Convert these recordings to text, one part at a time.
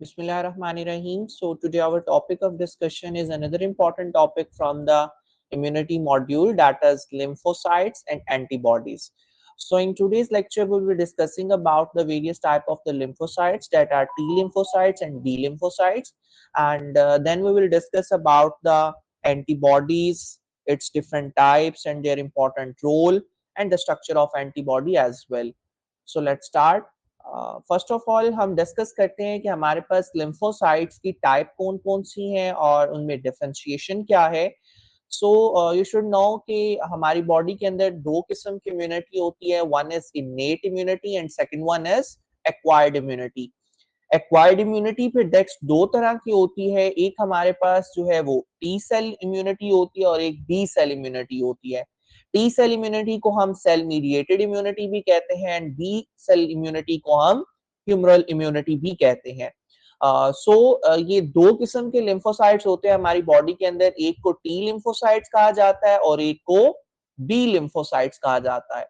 Bismillahirrahmanirrahim. So today our topic of discussion is another important topic from the immunity module, that is lymphocytes and antibodies. So in today's lecture we will be discussing about the various type of the lymphocytes, that are T lymphocytes and B lymphocytes, and then we will discuss about the antibodies, its different types and their important role, and the structure of antibody as well. So let's start. First of all हम discuss करते हैं कि हमारे पास lymphocytes की type कौन कौन सी हैं और उनमें डिफरेंशिएशन क्या है. सो यू शुड नो कि हमारी बॉडी के अंदर दो किस्म की इम्यूनिटी होती है. One is innate immunity and second one is acquired immunity. Acquired immunity फिर नेक्स्ट दो तरह की होती है. एक हमारे पास जो है वो टी सेल इम्यूनिटी होती है और एक बी सेल इम्यूनिटी होती है. टी सेल इम्यूनिटी को हम सेल मीडिएटेड इम्यूनिटी भी कहते हैं एंड बी सेल इम्यूनिटी को हम ह्यूमरल इम्यूनिटी भी कहते हैं. ये दो किस्म के लिम्फोसाइट्स होते हैं हमारी बॉडी के अंदर. एक को टी लिम्फोसाइट्स कहा जाता है और एक को बी लिम्फोसाइट्स कहा जाता है.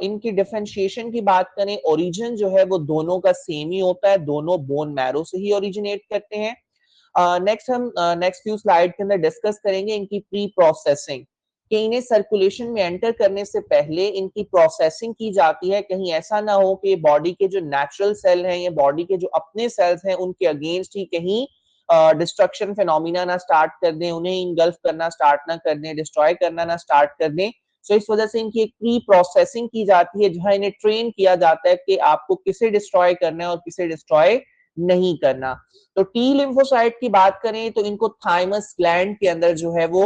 इनकी डिफरेंशिएशन की बात करें, ओरिजिन जो है वो दोनों का सेम ही होता है, दोनों बोन मैरो से ही ओरिजिनेट करते हैं. नेक्स्ट फ्यू स्लाइड के अंदर डिस्कस करेंगे इनकी प्री प्रोसेसिंग, कि इन्हें सर्कुलेशन में एंटर करने से पहले इनकी प्रोसेसिंग की जाती है. कहीं ऐसा ना हो कि बॉडी के जो नेचुरल सेल हैं या बॉडी के जो अपने सेल्स हैं उनके अगेंस्ट ही कहीं डिस्ट्रक्शन फिनोमिना ना स्टार्ट कर दें, उन्हें इंगल्फ करना स्टार्ट ना कर दें, डिस्ट्रॉय करना ना स्टार्ट कर दें. इस वजह से इनकी एक प्री प्रोसेसिंग की जाती है जहां इन्हें ट्रेन किया जाता है कि आपको किसे डिस्ट्रॉय करना है और किसे डिस्ट्रॉय नहीं करना. तो टी लिम्फोसाइट की बात करें तो इनको थाइमस ग्लैंड के अंदर जो है वो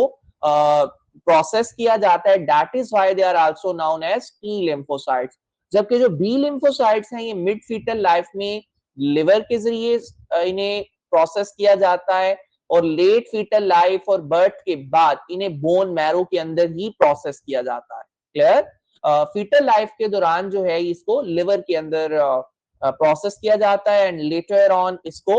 प्रोसेस किया जाता है. That is why they are also known as T lymphocytes. जबकि जो बी लिम्फोसाइट्स हैं ये मिड फीटल लाइफ में लिवर के जरिए इन्हें प्रोसेस किया जाता है और लेट फीटल लाइफ और बर्थ के बाद इन्हें बोन मैरो के अंदर ही प्रोसेस किया जाता है. क्लियर? फीटल लाइफ के दौरान जो है इसको लिवर के अंदर प्रोसेस किया जाता है एंड लेटर ऑन इसको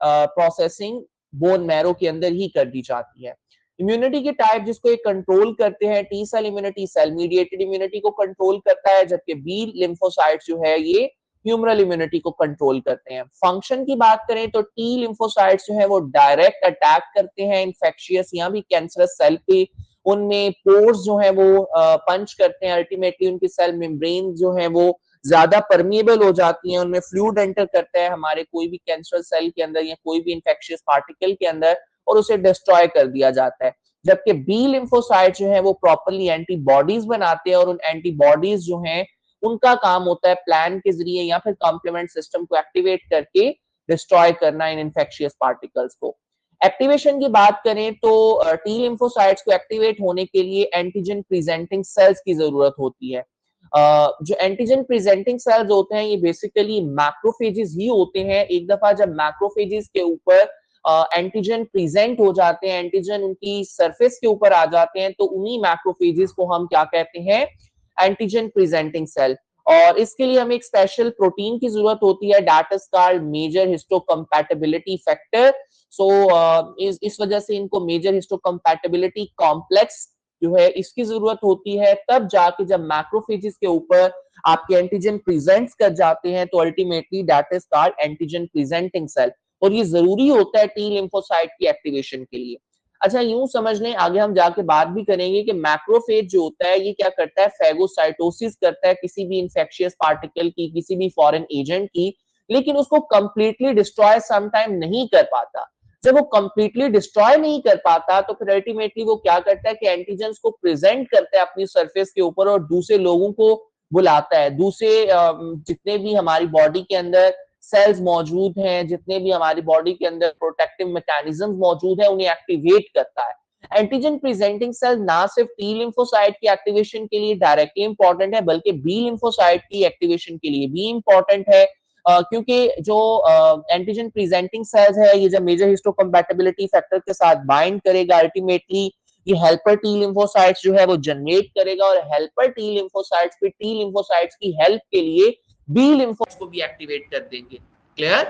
प्रोसेसिंग बोन मैरो के अंदर ही कर दी जाती है. इम्यूनिटी के टाइप जिसको एक कंट्रोल करते हैं, T cell immunity cell mediated immunity को कंट्रोल करता है, जबकि बी लिम्फोसाइट्स जो है ये ह्यूमरल इम्यूनिटी को कंट्रोल करते हैं. फंक्शन की बात करें तो टी लिम्फोसाइट्स जो है वो डायरेक्ट अटैक करते हैं इन्फेक्शियस या भी कैंसरस सेल पे. उनमें पोर्स जो है वो पंच करते हैं. अल्टीमेटली उनकी सेल मेम्ब्रेन जो है वो ज्यादा परमिएबल हो जाती है, उनमें फ्लूइड एंटर करता है हमारे कोई भी कैंसरस सेल के अंदर या कोई भी इन्फेक्शियस पार्टिकल के अंदर और उसे डिस्ट्रॉय कर दिया जाता है. जबकि बी लिम्फोसाइट जो है वो प्रॉपर्ली एंटीबॉडीज बनाते हैं और उन एंटीबॉडीज जो हैं उनका काम होता है प्लान के जरिए या फिर कॉम्प्लीमेंट सिस्टम को एक्टिवेट करके डिस्ट्रॉय करना इन इन्फेक्शियस पार्टिकल्स को. एक्टिवेशन की बात करें तो टी लिम्फोसाइट्स को एक्टिवेट होने के लिए एंटीजन प्रेजेंटिंग सेल्स की जरूरत होती है. जो एंटीजन प्रेजेंटिंग सेल्स होते हैं ये बेसिकली मैक्रोफेजेस ही होते हैं. एक दफा जब मैक्रोफेजेस के ऊपर एंटीजन प्रेजेंट हो जाते हैं, एंटीजन उनकी सरफेस के ऊपर आ जाते हैं, तो उन्हीं मैक्रोफेजेस को हम क्या कहते हैं? Antigen presenting cell. और इसके लिए हमें एक स्पेशल प्रोटीन की जरूरत होती है, that is called major histocompatibility factor. इस वजह से इनको मेजर हिस्टोकम्पैटिबिलिटी कॉम्प्लेक्स जो है इसकी जरूरत होती है. तब जाके जब मैक्रोफेजेस के ऊपर आपके एंटीजन प्रेजेंट कर जाते हैं तो ultimately that is called antigen presenting cell. और ये जरूरी होता है टी लिम्फोसाइट की एक्टिवेशन के लिए. अच्छा, यूं समझ लें, आगे हम जाके बात भी करेंगे कि मैक्रोफेज जो होता है ये क्या करता है? फैगोसाइटोसिस करता है किसी भी इंफेक्शियस पार्टिकल की, किसी भी फॉरेन एजेंट की, लेकिन उसको कंप्लीटली डिस्ट्रॉय समटाइम नहीं कर पाता. जब वो कंप्लीटली डिस्ट्रॉय नहीं कर पाता तो फिर अल्टीमेटली वो क्या करता है कि एंटीजेंस को प्रेजेंट करता है अपनी सरफेस के ऊपर और दूसरे लोगों को बुलाता है. दूसरे जितने भी हमारी बॉडी के अंदर सेल्स मौजूद हैं, जितने भी हमारी बॉडी के अंदर प्रोटेक्टिव मैकेनिज्म मौजूद है, उन्हें एक्टिवेट करता है. एंटीजन प्रेजेंटिंग सेल ना सिर्फ टी लिम्फोसाइट की एक्टिवेशन के लिए डायरेक्टली इंपॉर्टेंट है बल्कि बी लिम्फोसाइट की एक्टिवेशन के लिए भी इंपॉर्टेंट है. क्योंकि जो एंटीजन प्रेजेंटिंग सेल्स है ये जब मेजर हिस्टोकम्पैटिबिलिटी फैक्टर के साथ बाइंड करेगा, अल्टीमेटली ये हेल्पर टी लिम्फोसाइट्स जो है वो जनरेट करेगा और हेल्पर टी लिम्फोसाइट्स फिर टी लिम्फोसाइट्स की हेल्प के लिए बी लिम्फोसाइट्स को भी एक्टिवेट कर देंगे. क्लियर?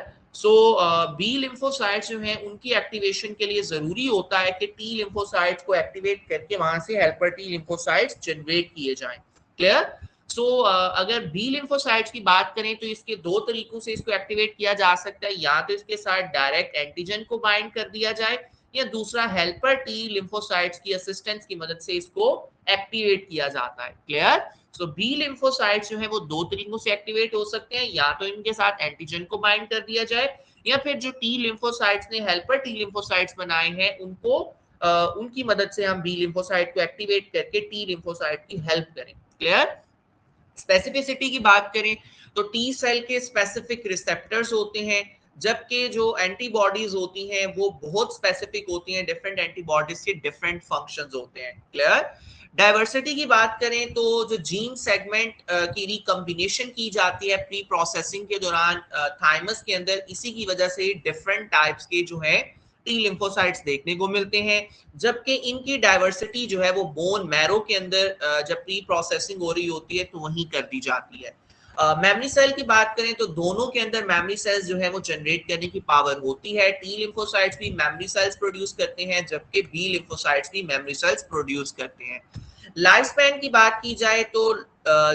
बी लिम्फोसाइट्स जो हैं उनकी एक्टिवेशन के लिए जरूरी होता है कि टी लिम्फोसाइट्स को एक्टिवेट करके वहां से हेल्पर टी लिम्फोसाइट्स जनरेट किए जाएं. क्लियर? सो अगर बी लिम्फोसाइट्स की बात करें तो इसके दो तरीकों से इसको एक्टिवेट किया जा सकता है, या तो इसके साथ डायरेक्ट एंटीजन को बाइंड कर दिया जाए, या दूसरा हेल्पर टी लिम्फोसाइट्स की असिस्टेंस की मदद से इसको एक्टिवेट किया जाता है। क्लियर? सो बी लिम्फोसाइट्स जो है वो दो तरीकों से एक्टिवेट हो सकते हैं, या तो इनके साथ एंटीजन को बाइंड कर दिया जाए, या फिर जो टी लिम्फोसाइट्स ने हेल्पर टी लिम्फोसाइट्स बनाए हैं उनको उनकी मदद से हम बी लिम्फोसाइट को एक्टिवेट करके टी लिम्फोसाइट की हेल्प करें। क्लियर? स्पेसिफिसिटी की बात करें तो टी सेल के स्पेसिफिक रिसेप्टर्स होते हैं, जबकि जो एंटीबॉडीज होती हैं वो बहुत स्पेसिफिक होती हैं, डिफरेंट एंटीबॉडीज के डिफरेंट फंक्शंस होते हैं। क्लियर? डाइवर्सिटी की बात करें तो जो जीन सेगमेंट की रिकम्बिनेशन की जाती है प्री प्रोसेसिंग के दौरान थाइमस के अंदर, इसी की वजह से डिफरेंट टाइप्स के जो है टी लिम्फोसाइट्स देखने को मिलते हैं, जबकि इनकी डाइवर्सिटी जो है वो बोन मैरो के अंदर जब प्री प्रोसेसिंग हो रही होती है तो वहीं कर दी जाती है। मेमोरी सेल की बात करें तो दोनों के अंदर मेमोरी सेल्स जो है वो जनरेट करने की पावर होती है। टी लिम्फोसाइट्स भी मेमोरी सेल्स प्रोड्यूस करते हैं, जबकि बी लिम्फोसाइट्स भी मेमोरी सेल्स प्रोड्यूस करते हैं। लाइफ स्पैन की बात की जाए तो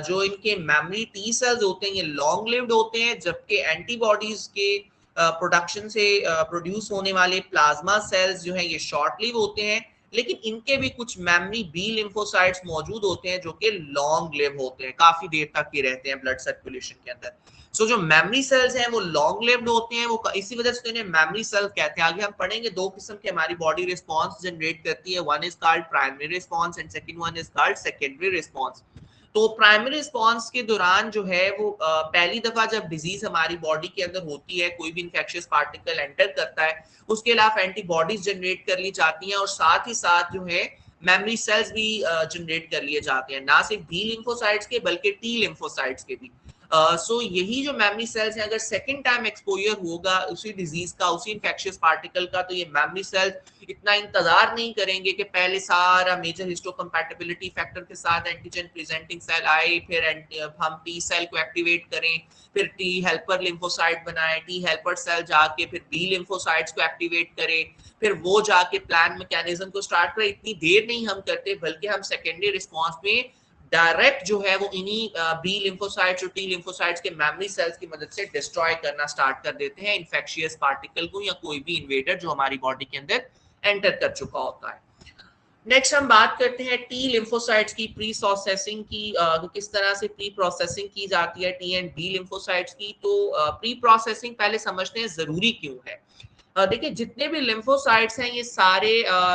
जो इनके मेमोरी टी सेल्स होते हैं ये लॉन्ग लिव्ड होते हैं, जबकि एंटीबॉडीज के प्रोडक्शन से प्रोड्यूस होने वाले प्लाज्मा सेल्स जो हैं ये शॉर्ट लिव होते हैं, लेकिन इनके भी कुछ मेमोरी बी लिम्फोसाइट्स मौजूद होते हैं जो कि लॉन्ग लिव होते हैं, काफी देर तक के रहते हैं ब्लड सर्कुलेशन के अंदर। सो जो मेमोरी सेल्स हैं वो लॉन्ग लिव्ड होते हैं, वो इसी वजह से इन्हें मेमोरी सेल कहते हैं। आगे हम पढ़ेंगे दो किस्म के हमारी बॉडी रिस्पॉन्स जनरेट करती है, one is called primary response and second one is called secondary response. तो प्राइमरी रिस्पॉन्स के दौरान जो है वो पहली दफा जब डिजीज हमारी बॉडी के अंदर होती है, कोई भी इंफेक्शियस पार्टिकल एंटर करता है, उसके अलावा एंटीबॉडीज जनरेट कर ली जाती हैं, और साथ ही साथ जो है मेमोरी सेल्स भी जनरेट कर लिए जाते हैं, ना सिर्फ बी लिम्फोसाइट्स के बल्कि टी लिम्फोसाइट्स के भी। सो यही जो मेमोरी सेल्स हैं, अगर सेकंड टाइम एक्सपोजर होगा उसी डिजीज का, उसी इंफेक्शियस पार्टिकल का, तो ये मेमोरी सेल्स इतना इंतजार नहीं करेंगे कि पहले सारा मेजर हिस्टोकम्पैटिबिलिटी फैक्टर के साथ एंटीजन प्रेजेंटिंग सेल आए, फिर हम टी सेल को एक्टिवेट करें, फिर टी हेल्पर लिम्फोसाइट बनाए, टी हेल्पर सेल जाके फिर बी लिम्फोसाइट्स को एक्टिवेट करे, फिर वो जाके प्लान मैकेनिज्म को स्टार्ट करे। इतनी देर नहीं हम करते, बल्कि हम सेकेंडरी रिस्पॉन्स में डायरेक्ट जो है वो इन्हीं बी लिम्फोसाइट्स और टी लिम्फोसाइट्स के मेमोरी सेल्स की मदद से डिस्ट्रॉय करना स्टार्ट कर देते हैं इन्फेक्शियस पार्टिकल को, या कोई भी इन्वेडर जो हमारी बॉडी के अंदर एंटर कर चुका होता है। नेक्स्ट हम बात करते हैं टी लिम्फोसाइट्स की प्री प्रोसेसिंग की, किस तरह से प्री प्रोसेसिंग की जाती है टी एंड बी लिम्फोसाइट्स की। तो प्री प्रोसेसिंग पहले समझते हैं जरूरी क्यों है। देखिए जितने भी लिम्फोसाइट्स हैं ये सारे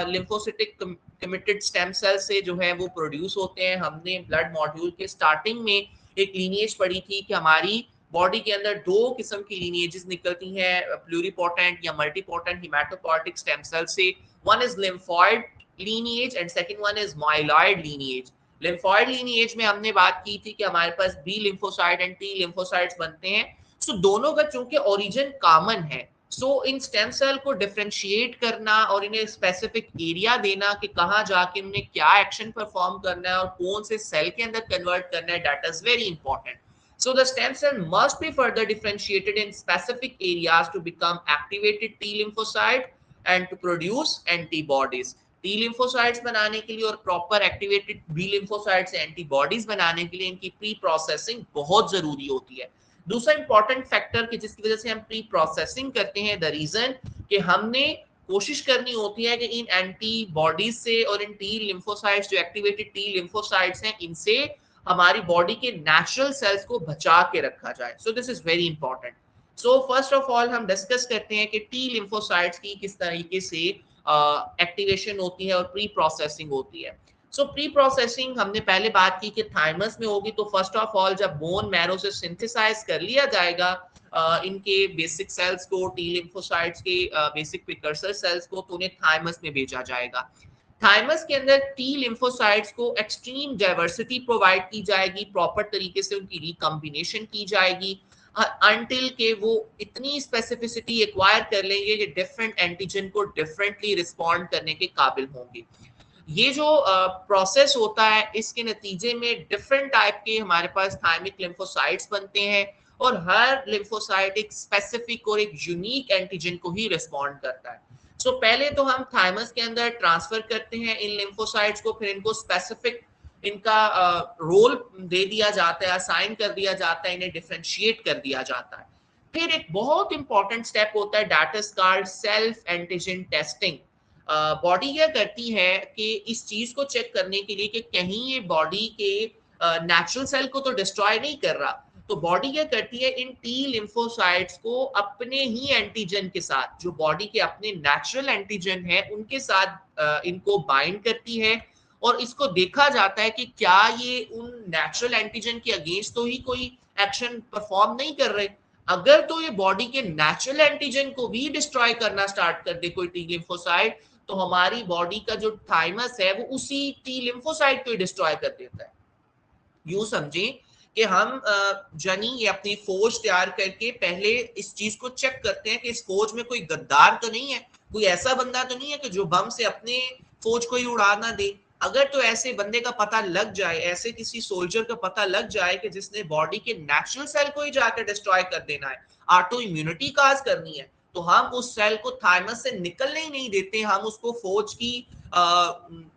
लिम्फोसिटिक कमिटेड स्टेम सेल से जो है वो प्रोड्यूस होते हैं। हमने ब्लड मॉड्यूल के स्टार्टिंग में एक लीनिएज पढ़ी थी कि हमारी बॉडी के अंदर दो किस्म की लीनिएजेस निकलती हैं, प्लूरिपोटेंट या मल्टीपोटेंट हिमेटोपॉयटिक स्टेम सेल से। One is lymphoid lineage and second one is myeloid lineage. Lymphoid lineage में हमने बात की थी कि हमारे पास B lymphocyte and T lymphocytes बनते हैं। सो दोनों का चूंकि ओरिजिन कॉमन है, सो इन स्टेम सेल को डिफरेंशिएट करना और इन्हें स्पेसिफिक एरिया देना कि कहाँ जाके उन्हें क्या एक्शन परफॉर्म करना है और कौन से सेल के अंदर कन्वर्ट करना है, that is very important. So the stem cell must be further differentiated in specific areas to become activated T lymphocyte and to produce antibodies. T lymphocytes बनाने के लिए और प्रॉपर एक्टिवेटेड B lymphocytes से antibodies बनाने के लिए इनकी pre processing बहुत जरूरी होती है. दूसरा इंपॉर्टेंट फैक्टर कि जिसकी वजह से हम प्री प्रोसेसिंग करते हैं, द रीजन कि हमने कोशिश करनी होती है कि इन एंटीबॉडीज से और इन टी लिम्फोसाइट्स जो एक्टिवेटेड टी लिम्फोसाइट्स हैं इनसे हमारी बॉडी के नेचुरल सेल्स को बचा के रखा जाए. सो this is very important. So first of all हम डिस्कस करते हैं कि टी लिम्फोसाइट्स की किस तरीके से एक्टिवेशन होती है और प्री प्रोसेसिंग होती है. सो प्री प्रोसेसिंग हमने पहले बात की कि थाइमस में होगी. तो फर्स्ट ऑफ ऑल जब बोन मैरो से सिंथेसाइज कर लिया जाएगा इनके बेसिक सेल्स को, टी लिम्फोसाइट्स के बेसिक प्रिकर्सर सेल्स को, तो उन्हें थाइमस में भेजा जाएगा. थाइमस के अंदर टी लिम्फोसाइट्स को एक्सट्रीम डाइवर्सिटी प्रोवाइड की जाएगी, प्रॉपर तरीके से उनकी रिकम्बिनेशन की जाएगी until के वो इतनी स्पेसिफिसिटी एक्वायर कर लेंगे कि डिफरेंट एंटीजन को डिफरेंटली रिस्पॉन्ड करने के काबिल होंगे. ये जो प्रोसेस होता है इसके नतीजे में डिफरेंट टाइप के हमारे पास थाइमिक लिम्फोसाइट्स बनते हैं और हर लिम्फोसाइट एक स्पेसिफिक और एक यूनिक एंटीजन को ही रिस्पॉन्ड करता है. सो पहले तो हम थाइमस के अंदर ट्रांसफर करते हैं इन लिम्फोसाइट्स को, फिर इनको स्पेसिफिक इनका रोल दे दिया जाता है, असाइन कर दिया जाता है, इन्हें डिफरेंशिएट कर दिया जाता है। फिर एक बहुत इंपॉर्टेंट स्टेप होता है that is called self antigen testing. Body क्या करती है कि इस चीज को चेक करने के लिए कि कहीं ये बॉडी के नेचुरल सेल को तो डिस्ट्रॉय नहीं कर रहा, तो बॉडी क्या करती है इन टी लिम्फोसाइट्स को अपने ही एंटीजन के साथ, जो बॉडी के अपने नेचुरल एंटीजन है उनके साथ इनको बाइंड करती है, और इसको देखा जाता है कि क्या ये उन नेचुरल एंटीजन के अगेंस्ट तो ही कोई एक्शन परफॉर्म नहीं कर रहे। अगर तो ये बॉडी के नेचुरल एंटीजन को भी डिस्ट्रॉय करना स्टार्ट कर दे कोई टी लिम्फोसाइट, तो हमारी बॉडी का जो थाइमस है वो उसी टी लिम्फोसाइट को डिस्ट्रॉय कर देता है। यूं समझें कि हम जनी ये अपनी फौज तैयार करके पहले इस चीज को चेक करते हैं कि इस फौज में कोई गद्दार तो नहीं है, कोई ऐसा बंदा तो नहीं है कि जो बम से अपने फौज को ही उड़ा ना दे। अगर तो ऐसे बंदे का पता लग जाए, ऐसे किसी सोल्जर का पता लग जाए कि जिसने बॉडी के नेचुरल सेल को ही जाकर डिस्ट्रॉय कर देना है, ऑटो इम्यूनिटी काज करनी है, तो हम उस सेल को थाइमस से निकलने ही नहीं देते। हम उसको फौज की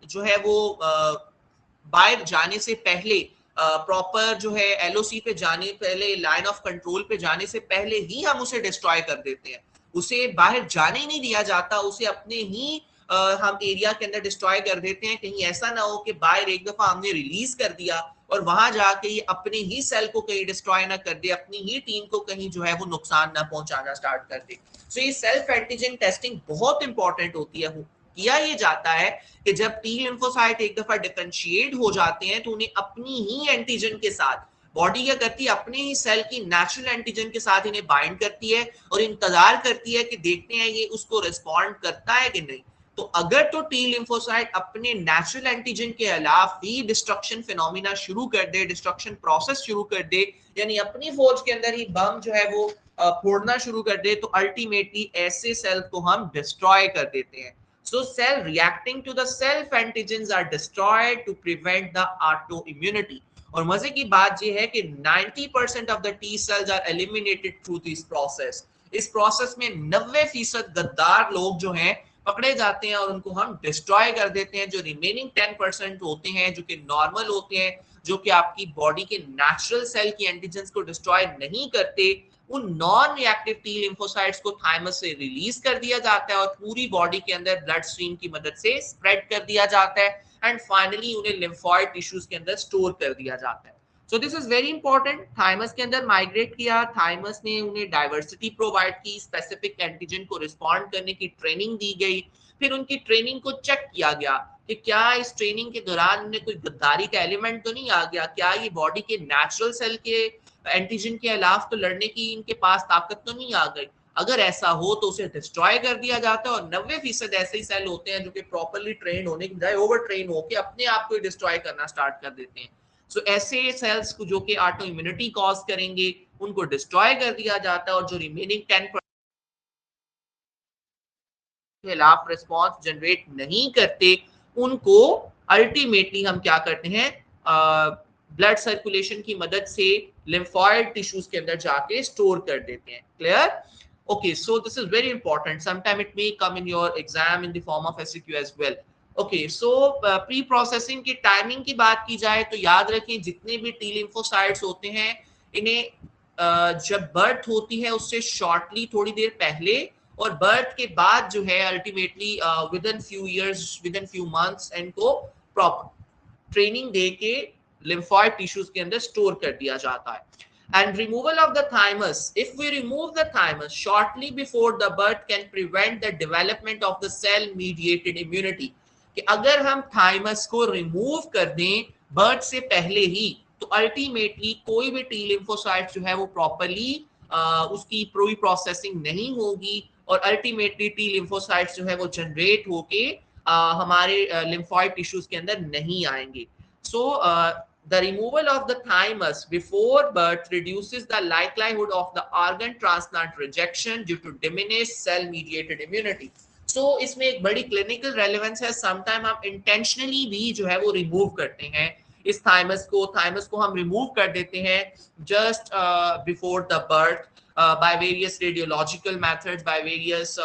जो है वो बाहर जाने से पहले, प्रॉपर जो है एलओसी पे जाने पहले, लाइन ऑफ कंट्रोल पे जाने से पहले ही हम उसे डिस्ट्रॉय कर देते हैं। उसे बाहर जाने ही नहीं दिया जाता, उसे अपने ही हम एरिया के अंदर डिस्ट्रॉय कर देते हैं। कहीं ऐसा ना हो कि बाहर एक दफा हमने रिलीज कर दिया और वहां जाके ये अपने ही सेल को कहीं डिस्ट्रॉय ना कर दे, अपनी ही टीम को कहीं जो है वो नुकसान ना पहुंचाना स्टार्ट कर दे। सो ये सेल्फ एंटीजन टेस्टिंग बहुत इंपॉर्टेंट होती है। किया ये जाता है कि जब टी लिम्फोसाइट एक दफा डिफरेंशिएट हो जाते हैं तो उन्हें अपनी ही एंटीजन के साथ बॉडी क्या करती है, अपने ही सेल की नेचुरल एंटीजन के साथ इन्हें बाइंड करती है और इंतजार करती है कि देखते हैं ये उसको रिस्पॉन्ड करता है कि नहीं। तो अगर तो टी लिम्फोसाइट अपने नेचुरल एंटीजन के अलावा ही डिस्ट्रक्शन फिनोमिना शुरू कर दे, डिस्ट्रक्शन प्रोसेस शुरू कर दे, यानी अपनी फौज के अंदर ही बम जो है वो फोड़ना शुरू कर दे, तो अल्टीमेटली ऐसे सेल को हम डिस्ट्रॉय कर देते हैं। So cell reacting to the self antigens are destroyed to prevent the autoimmunity. और मजे की बात ये है कि 90% of the T cells are eliminated through this process. इस प्रोसेस में 90% गद्दार लोग जो हैं पकड़े जाते हैं और उनको हम डिस्ट्रॉय कर देते हैं। जो रिमेनिंग 10% होते हैं जो कि नॉर्मल होते हैं, जो कि आपकी बॉडी के नेचुरल सेल की एंटीजेंस को डिस्ट्रॉय नहीं करते, उन नॉन रिएक्टिव टी लिम्फोसाइट्स को थाइमस से रिलीज कर दिया जाता है और पूरी बॉडी के अंदर ब्लड स्ट्रीम की मदद से स्प्रेड कर दिया जाता है एंड फाइनली उन्हें लिम्फॉइड टिश्यूज के अंदर स्टोर कर दिया जाता है। So this is very important. Thymus के अंदर माइग्रेट किया, थाइमस ने उन्हें डाइवर्सिटी प्रोवाइड की, स्पेसिफिक एंटीजन को रिस्पॉन्ड करने की ट्रेनिंग दी गई, फिर उनकी ट्रेनिंग को चेक किया गया कि क्या इस ट्रेनिंग के दौरान उन्हें कोई गद्दारी का एलिमेंट तो नहीं आ गया, क्या ये बॉडी के नेचुरल सेल के एंटीजन के अलावा तो लड़ने की इनके पास ताकत तो नहीं आ गई। अगर ऐसा हो तो उसे डिस्ट्रॉय कर दिया जाता है और 90% ऐसे ही सेल होते हैं जो कि प्रॉपर्ली ट्रेन होने की बजाय ओवर ट्रेन होकर अपने आप को डिस्ट्रॉय करना स्टार्ट कर देते हैं। सो ऐसे सेल्स को जो कि ऑटो इम्यूनिटी कॉज करेंगे उनको डिस्ट्रॉय कर दिया जाता है और जो रिमेनिंग 10% के खिलाफ रिस्पॉन्स जनरेट नहीं करते उनको अल्टीमेटली हम क्या करते हैं, ब्लड सर्कुलेशन की मदद से लिम्फॉइड टिश्यूज के अंदर जाके स्टोर कर देते हैं। Clear? Okay, so this is very important. Sometime it may come in your exam in the form of SQ as well. Okay, so pre processing की टाइमिंग की बात की जाए तो याद रखें जितने भी टी लिम्फोसाइट्स होते हैं इन्हें जब बर्थ होती है उससे शॉर्टली थोड़ी देर पहले और बर्थ के बाद जो है ultimately with in few years, with in few months इनको प्रॉपर ट्रेनिंग दे के लिम्फॉइड टिश्यूज के अंदर स्टोर कर दिया जाता है। And removal of the thymus, if we remove the thymus shortly before the birth can prevent the development of the cell mediated immunity. कि अगर हम thymus को remove कर दें birth से पहले ही तो ultimately कोई भी T lymphocyte जो है वो properly उसकी प्री प्रोसेसिंग नहीं होगी और ultimately T lymphocytes जो है वो generate होके हमारे lymphoid tissues के अंदर नहीं आएंगे। So the removal of the thymus before birth reduces the likelihood of the organ transplant rejection due to diminished cell mediated immunity. So इसमें एक बड़ी clinical relevance है। Sometime हम intentionally भी जो है वो remove करते हैं इस thymus को हम remove कर देते हैं just before the birth by various radiological methods, by various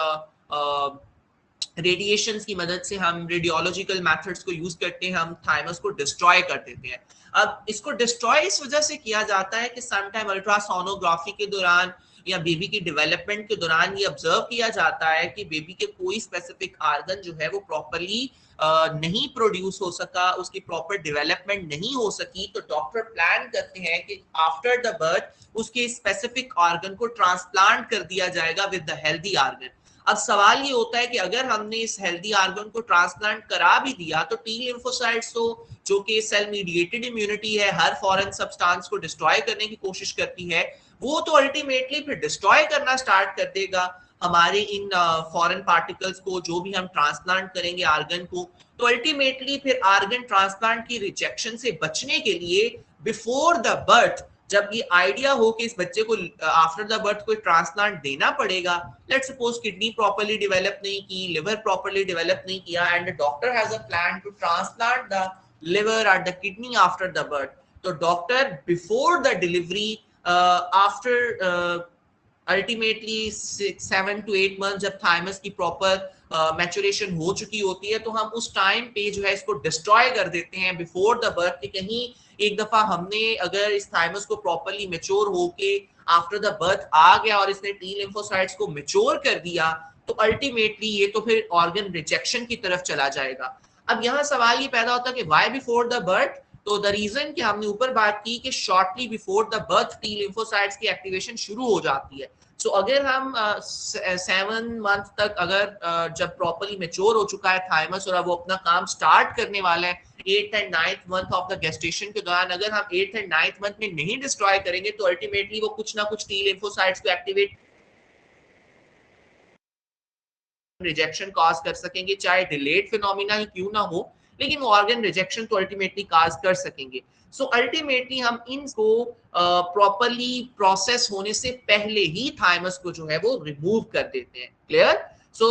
radiations की मदद से, हम रेडियोलॉजिकल मेथड्स को यूज करते हैं, हम थाइमस को डिस्ट्रॉय कर देते हैं। अब इसको डिस्ट्रॉय इस वजह से किया जाता है कि समटाइम अल्ट्रासोनोग्राफी के दौरान या बेबी की डेवलपमेंट के दौरान ये ऑब्जर्व किया जाता है कि बेबी के कोई स्पेसिफिक आर्गन जो है वो प्रॉपरली नहीं प्रोड्यूस हो सका, उसकी प्रॉपर डेवलपमेंट नहीं हो सकी, तो डॉक्टर प्लान करते हैं कि आफ्टर द बर्थ उसके स्पेसिफिक ऑर्गन को ट्रांसप्लांट कर दिया जाएगा विद द हेल्दी आर्गन। अब सवाल ये होता है कि अगर हमने इस हेल्दी आर्गन को ट्रांसप्लांट करा भी दिया तो टी लिम्फोसाइट्स तो जो कि सेल मीडिएटेड इम्यूनिटी है, हर फॉरेन सब्सटेंस को डिस्ट्रॉय करने की कोशिश करती है, वो तो अल्टीमेटली फिर डिस्ट्रॉय करना स्टार्ट कर देगा हमारे इन फॉरेन पार्टिकल्स को, जो भी हम ट्रांसप्लांट करेंगे आर्गन को। तो अल्टीमेटली फिर आर्गन ट्रांसप्लांट की रिजेक्शन से बचने के लिए बिफोर द बर्थ, जब ये आइडिया हो कि इस बच्चे को आफ्टर द बर्थ कोई ट्रांसप्लांट देना पड़ेगा, let's suppose kidney properly develop नहीं की, लिवर प्रॉपर्ली डेवलप नहीं किया, and the doctor has a plan to transplant the liver और the kidney after the birth, तो doctor before the delivery after ultimately 7 to 8 months जब thymus की proper maturation हो चुकी होती है, तो हम उस टाइम पे जो है इसको डिस्ट्रॉय कर देते हैं बिफोर द बर्थ, कि कहीं एक दफा हमने अगर इस थाइमस को प्रॉपरली मैच्योर होके आफ्टर द बर्थ आ गया और इसने टी लिम्फोसाइट्स को मैच्योर कर दिया, तो अल्टीमेटली ये तो फिर ऑर्गन रिजेक्शन की तरफ चला जाएगा। अब यहाँ सवाल ये पैदा होता है कि व्हाई बिफोर द बर्थ, तो द रीजन कि हमने ऊपर बात की कि shortly before the birth T lymphocytes की एक्टिवेशन शुरू हो जाती है। सो अगर हम 7 मंथ तक अगर जब प्रॉपरली मैच्योर हो चुका है थाइमस और अब वो अपना काम स्टार्ट करने वाला है 8th and 9th month of the gestation के दौरान, अगर हम 8th and 9th मंथ में नहीं डिस्ट्रॉय करेंगे तो अल्टीमेटली वो कुछ ना कुछ टी लिम्फोसाइट्स को एक्टिवेट रिजेक्शन कॉज कर सकेंगे, चाहे डिलेड फिनोमिना ही क्यों ना हो, लेकिन वो ऑर्गन रिजेक्शन तो अल्टीमेटली कॉज कर सकेंगे। सो अल्टीमेटली हम इनको प्रॉपरली प्रोसेस होने से पहले ही थाइमस को जो है वो रिमूव कर देते हैं। Clear? So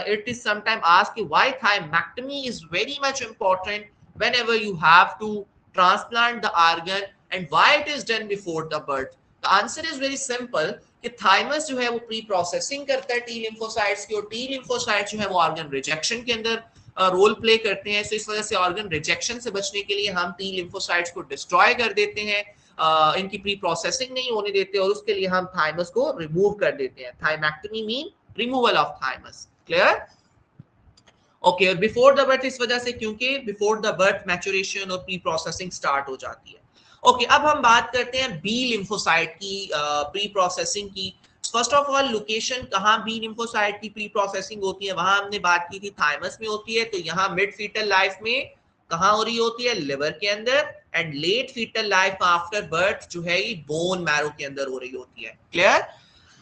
it is sometimes asked why thymectomy is very much important whenever you have to transplant the organ and why it is done before the birth. The answer is very simple कि thymus जो है वो pre processing करता है T lymphocytes की, और T lymphocyte जो है वो ऑर्गन रिजेक्शन के अंदर रोल प्ले करते हैं। सो इस वजह से ऑर्गन रिजेक्शन से बचने के लिए हम टी लिम्फोसाइट्स को डिस्ट्रॉय कर देते हैं, इनकी प्री प्रोसेसिंग नहीं होने देते, और उसके लिए हम थाइमस को रिमूव कर देते हैं। Thymectomy mean removal of thymus. Clear? Okay, और बिफोर द बर्थ इस वजह से क्योंकि बिफोर द बर्थ मैच्योरेशन और प्री प्रोसेसिंग स्टार्ट हो जाती है। ओके, अब हम बात करते हैं बी लिम्फोसाइट की प्री प्रोसेसिंग की। फर्स्ट ऑफ ऑल, लोकेशन कहाँ बी लिम्फोसाइट की प्री प्रोसेसिंग होती है, वहां हमने बात की थी थाइमस में होती है, तो यहाँ मिड फीटल लाइफ में कहाँ हो रही होती है, लिवर के अंदर, and late foetal life after birth जो है ये बोन मैरो के अंदर हो रही होती है। क्लियर?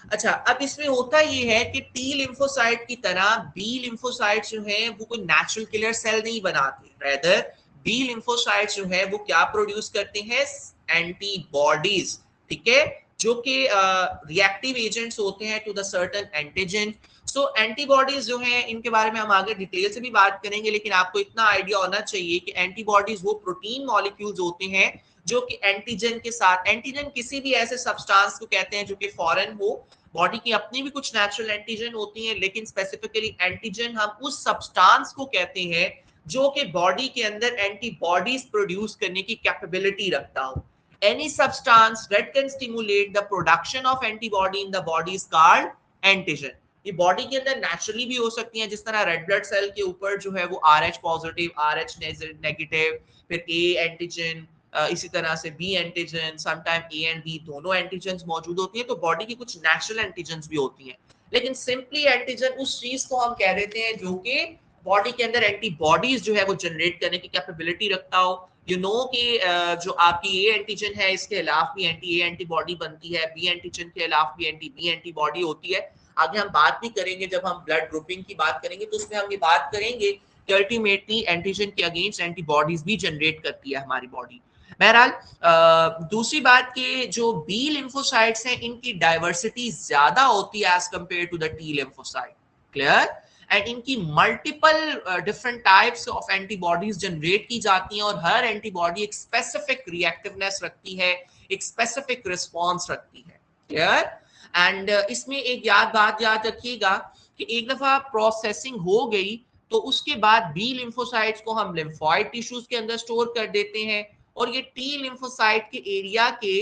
अच्छा, अब इसमें होता ये है कि टी लिम्फोसाइट की तरह बी लिम्फोसाइट जो है वो कोई नेचुरल किलर सेल नहीं बनाते, रेदर बी लिम्फोसाइट जो है वो क्या प्रोड्यूस करते हैं, एंटीबॉडीज। ठीक है, जो कि रिएक्टिव एजेंट्स होते हैं to the certain antigen. So antibodies जो है इनके बारे में हम आगे डिटेल से भी बात करेंगे, लेकिन आपको इतना आइडिया होना चाहिए कि एंटीबॉडीज वो प्रोटीन मॉलिक्यूल्स होते हैं जो कि एंटीजन के साथ, एंटीजन किसी भी ऐसे सब्सटेंस को कहते हैं जो कि फॉरेन हो, बॉडी की अपनी भी कुछ नेचुरल एंटीजन होती हैं, लेकिन स्पेसिफिकली एंटीजन हम उस सब्सटेंस को कहते हैं जो कि बॉडी के अंदर एंटीबॉडीज प्रोड्यूस करने की कैपेबिलिटी रखता हो। Any substance that can stimulate the production of antibody in the body is called antigen. ये बॉडी के अंदर नेचुरली भी हो सकती हैं, जिस तरह रेड ब्लड सेल के ऊपर जो है वो RH पॉजिटिव, RH नेगेटिव, फिर A एंटीजन, इसी तरह से B antigen, sometime A and B दोनों एंटीजन्स मौजूद होती हैं। तो बॉडी की कुछ नेचुरल एंटीजन्स भी होती हैं, लेकिन सिंपली एंटीजन उस चीज को हम कह देते हैं जो कि बॉडी के अंदर एंटीबॉडीज जो है वो जनरेट करने की कैपेबिलिटी रखता हो। यू नो कि जो आपकी ए एंटीजन है इसके खिलाफ भी एंटी ए एंटीबॉडी बनती है, बी एंटीजन के खिलाफ भी एंटी बी एंटीबॉडी होती है। आगे हम बात भी करेंगे, जब हम ब्लड ग्रुपिंग की बात करेंगे तो उसमें हम ये बात करेंगे कि अल्टीमेटली एंटीजन के अगेंस्ट एंटीबॉडीज भी जनरेट करती है हमारी बॉडी। बहरहाल दूसरी बात कि जो बी लिम्फोसाइट्स हैं इनकी डाइवर्सिटी ज्यादा होती है as compare to the T lymphocyte. Clear? And इनकी multiple different types of antibodies generate की जाती हैं, और हर एंटीबॉडी एक स्पेसिफिक रिएक्टिवनेस रखती है, एक स्पेसिफिक रिस्पॉन्स रखती है। क्लियर? एंड इसमें एक बात याद रखिएगा कि एक दफा प्रोसेसिंग हो गई तो उसके बाद बी लिम्फोसाइट्स को हम लिम्फोइड टिश्यूज के अंदर स्टोर कर देते हैं और ये टी लिम्फोसाइट के एरिया के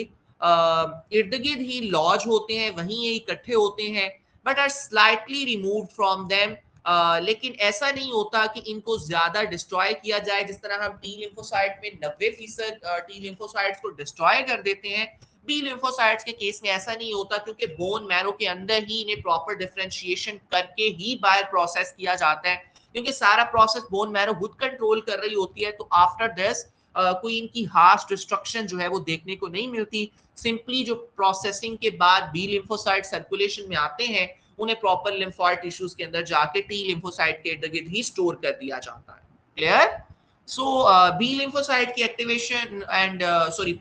इर्द गिर्द ही लॉज होते हैं, वहीं ये इकट्ठे होते हैं, but are slightly removed from them. लेकिन ऐसा नहीं होता कि इनको ज्यादा डिस्ट्रॉय किया जाए। जिस तरह हम टी लिम्फोसाइट में 90% टी लिम्फोसाइट्स को डिस्ट्रॉय कर देते हैं, बी लिम्फोसाइट्स के केस में ऐसा नहीं होता, क्योंकि बोन मैरो के अंदर ही इन्हें प्रॉपर डिफरेंशिएशन करके ही बाहर प्रोसेस किया जाता है, क्योंकि सारा प्रोसेस बोन मैरो खुद कंट्रोल कर रही होती है। तो आफ्टर दिस कोई इनकी हार्श डिस्ट्रक्शन जो है वो देखने को नहीं मिलती। सिंपली जो प्रोसेसिंग के बाद बी लिम्फोसाइट सर्कुलेशन में आते हैं, उन्हें प्रॉपर लिम्फोइड टिश्यूज के अंदर जाके टी लिम्फोसाइट के इर्द गिर्द ही स्टोर कर दिया जाता है। क्लियर? So B lymphocyte की activation and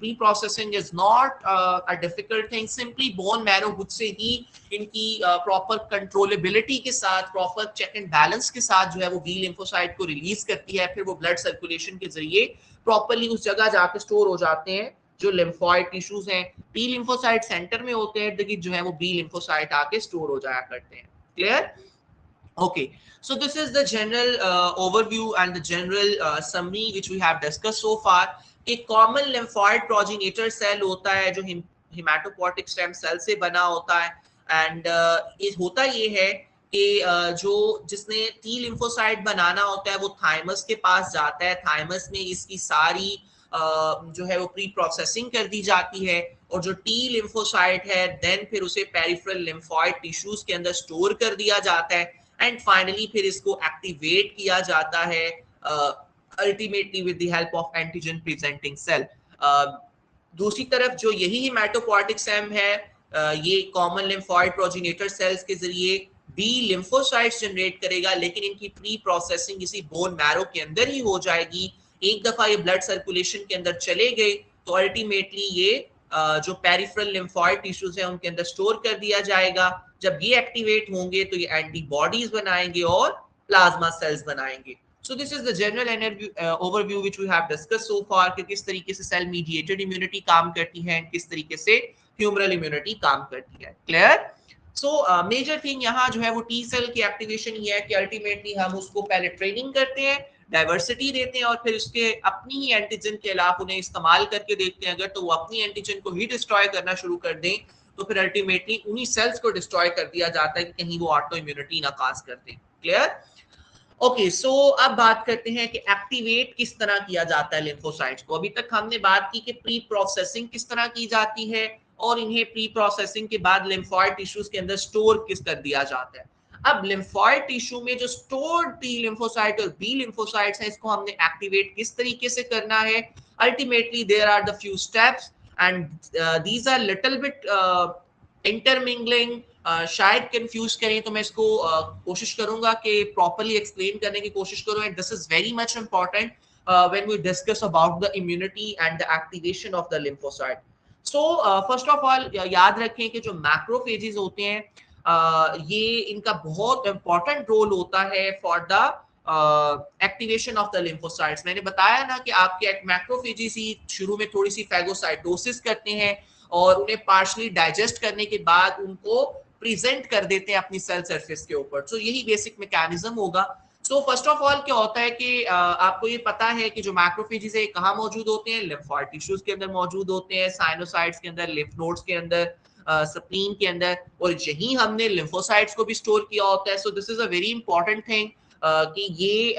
pre-processing is not a difficult thing. Simply bone marrow खुद से ही इनकी proper controllability के साथ, proper check and balance के साथ जो है वो B lymphocyte को रिलीज करती है, फिर वो blood circulation के जरिए properly उस जगह जाके स्टोर हो जाते हैं जो lymphoid tissues हैं। T lymphocyte center में होते हैं, देखिए जो है वो B lymphocyte आके स्टोर हो जाया करते हैं। Clear? Okay, so this is the general overview and the general summary which we have discussed so far. एक common lymphoid progenitor cell होता है जो hematopoietic stem cell से बना होता है, and होता ये है कि जो जिसने T lymphocyte बनाना होता है वो थाइमस के पास जाता है। थाइमस में इसकी सारी जो है वो प्री प्रोसेसिंग कर दी जाती है, और जो टी लिम्फोसाइट है देन फिर उसे पेरिफेरल लिम्फोइड टिश्यूज के अंदर स्टोर कर दिया जाता है, एंड फाइनली फिर इसको एक्टिवेट किया जाता है ultimately with the help of antigen presenting cell. दूसरी तरफ जो यही हेमाटोपोइटिक स्टेम है, ये कॉमन लिम्फोइड प्रोजेनेटर सेल्स के जरिए बी लिम्फोसाइट्स जनरेट करेगा, लेकिन इनकी प्री प्रोसेसिंग इसी बोन मैरो के अंदर ही हो जाएगी। एक दफा ये ब्लड सर्कुलेशन के अंदर चले गए तो अल्टीमेटली ये जो पेरिफेरल लिम्फोइड टिश्यूज है उनके अंदर स्टोर कर दिया जाएगा। जब ये एक्टिवेट होंगे तो ये एंटीबॉडीज बनाएंगे और प्लाज्मा सेल्स बनाएंगे। So this is the general overview which we have discuss so far कि किस तरीके से सेल मीडिएटेड इम्यूनिटी काम करती है, किस तरीके से ह्यूमरल इम्यूनिटी काम करती है। क्लियर? सो मेजर थिंग यहाँ जो है वो टी सेल की एक्टिवेशन ही है कि अल्टीमेटली हम उसको पहले ट्रेनिंग करते हैं, डाइवर्सिटी देते हैं, और फिर उसके अपनी ही एंटीजन के खिलाफ उन्हें इस्तेमाल करके देखते हैं। अगर तो वो अपनी एंटीजन को ही डिस्ट्रॉय करना शुरू कर दें तो फिर अल्टीमेटली उन्हीं सेल्स को डिस्ट्रॉय कर दिया जाता है कि कहीं वो ऑटो इम्यूनिटी ना काज कर दें। क्लियर? ओके, सो अब बात करते हैं कि एक्टिवेट किस तरह किया जाता है लिम्फोसाइट्स को। अभी तक हमने बात की कि प्री प्रोसेसिंग किस तरह की जाती है और इन्हें प्री प्रोसेसिंग के बाद लिम्फोइड टिश्यूज के अंदर स्टोर किस कर दिया जाता है। अब लिम्फोइड टिश्यू में जो स्टोर्ड टी लिम्फोसाइट और बी लिम्फोसाइट्स हैं, इसको हमने एक्टिवेट किस तरीके से करना है। Ultimately there are the few steps and these are little bit intermingling. शायद कंफ्यूज करें तो मैं इसको कोशिश करूंगा कि प्रॉपर्ली एक्सप्लेन करने की कोशिश करूं, and this is very much important when we discuss about the immunity and the activation of the lymphocyte. So first of all याद रखें कि जो मैक्रोफेजेस होते हैं ये इनका बहुत इंपॉर्टेंट रोल होता है for the activation of the lymphocytes. मैंने बताया ना कि आपके मैक्रोफेजेस ही शुरू में थोड़ी सी फैगोसाइटोसिस करते हैं और उन्हें पार्शली डाइजेस्ट करने के बाद उनको प्रेजेंट कर देते हैं अपनी सेल सरफेस के ऊपर। सो यही बेसिक मैकेनिज्म होगा। सो फर्स्ट ऑफ ऑल क्या होता है कि आपको ये पता है कि जो मैक्रोफेजेस है कहाँ मौजूद होते हैं, लिम्फोइड टिश्यूज के अंदर मौजूद होते हैं, साइनोसाइट्स के अंदर, लिम्फ नोड्स के अंदर, स्प्लीन के अंदर, और यही हमने लिम्फोसाइट्स को भी स्टोर किया होता है। So this is a very important thing कि ये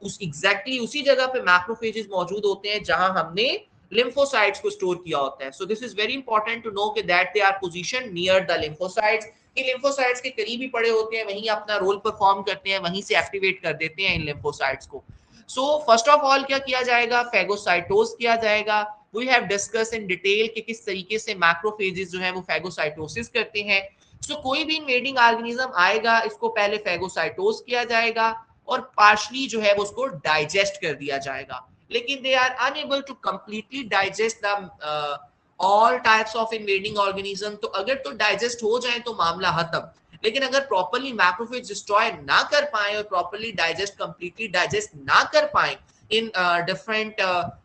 उस एग्जैक्टली उसी जगह पे मैक्रोफेजेस मौजूद होते हैं जहां हमने लिम्फोसाइट्स को स्टोर किया होता है। So this is very important to know कि that they are position near the lymphocytes. कि लिम्फोसाइट्स के करीब ही पड़े होते हैं, वहीं अपना रोल परफॉर्म करते हैं, वहीं से एक्टिवेट कर देते हैं इन लिम्फोसाइट्स को। सो फर्स्ट ऑफ ऑल क्या किया जाएगा, फैगोसाइटोस किया जाएगा। We have discuss in detail कि किस तरीके से मैक्रोफेजेस जो है वो फैगोसाइटोसिस करते हैं। सो कोई भी इन्वेडिंग ऑर्गेनिज्म आएगा, इसको पहले फैगोसाइटोस किया जाएगा और पार्शली जो है वो उसको डाइजेस्ट कर दिया जाएगा, लेकिन they are unable to completely digest the all types of invading organism. तो अगर तो डाइजेस्ट हो जाए तो मामला खत्म, लेकिन अगर प्रॉपर्ली मैक्रोफेज डिस्ट्रॉय ना कर पाए और प्रॉपर्ली डाइजेस्ट कंप्लीटली डाइजेस्ट ना कर पाए इन डिफरेंट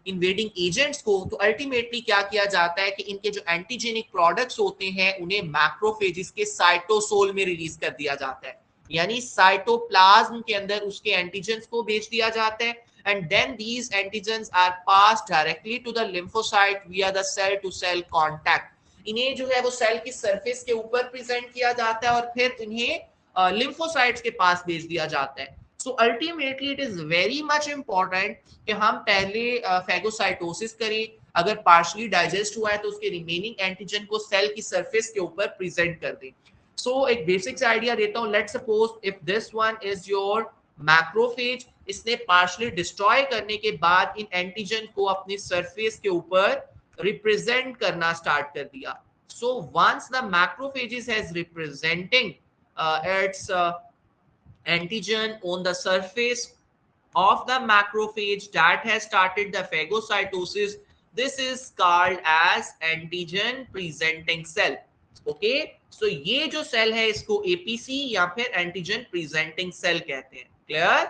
इन्वेडिंग एजेंट्स को, तो अल्टीमेटली क्या किया जाता है कि इनके जो एंटीजेनिक प्रोडक्ट्स होते हैं उन्हें मैक्रोफेजेस के साइटोसोल में रिलीज कर दिया जाता है। यानी साइटोप्लाज्म के अंदर उसके एंटीजन्स को भेज दिया जाता है, and then these antigens are passed directly to the lymphocyte via the cell to cell contact. इन्हें जो है वो सेल की सरफेस के ऊपर प्रेजेंट किया जाता है और फिर इन्हें लिम्फोसाइट्स के पास भेज दिया जाता है. So ultimately it is very much important कि हम पहले फेगोसाइटोसिस करें. अगर पार्शली डाइजेस्ट हुआ है तो उसके रिमेनिंग एंटीजन को सेल की सरफेस के ऊपर प्रेजेंट कर दें. सो एक बेसिक आइडिया देता हूं. Let's suppose if this one is your macrophage, इसने पार्शली डिस्ट्रॉय करने के बाद इन एंटीजन को अपनी सरफेस के ऊपर रिप्रेजेंट करना स्टार्ट कर दिया. So once the macrophages has representing its antigen on the surface of the macrophage that has started the phagocytosis, this is called as antigen presenting cell. Okay, so ये जो cell है इसको APC या फिर antigen presenting cell कहते हैं. Clear?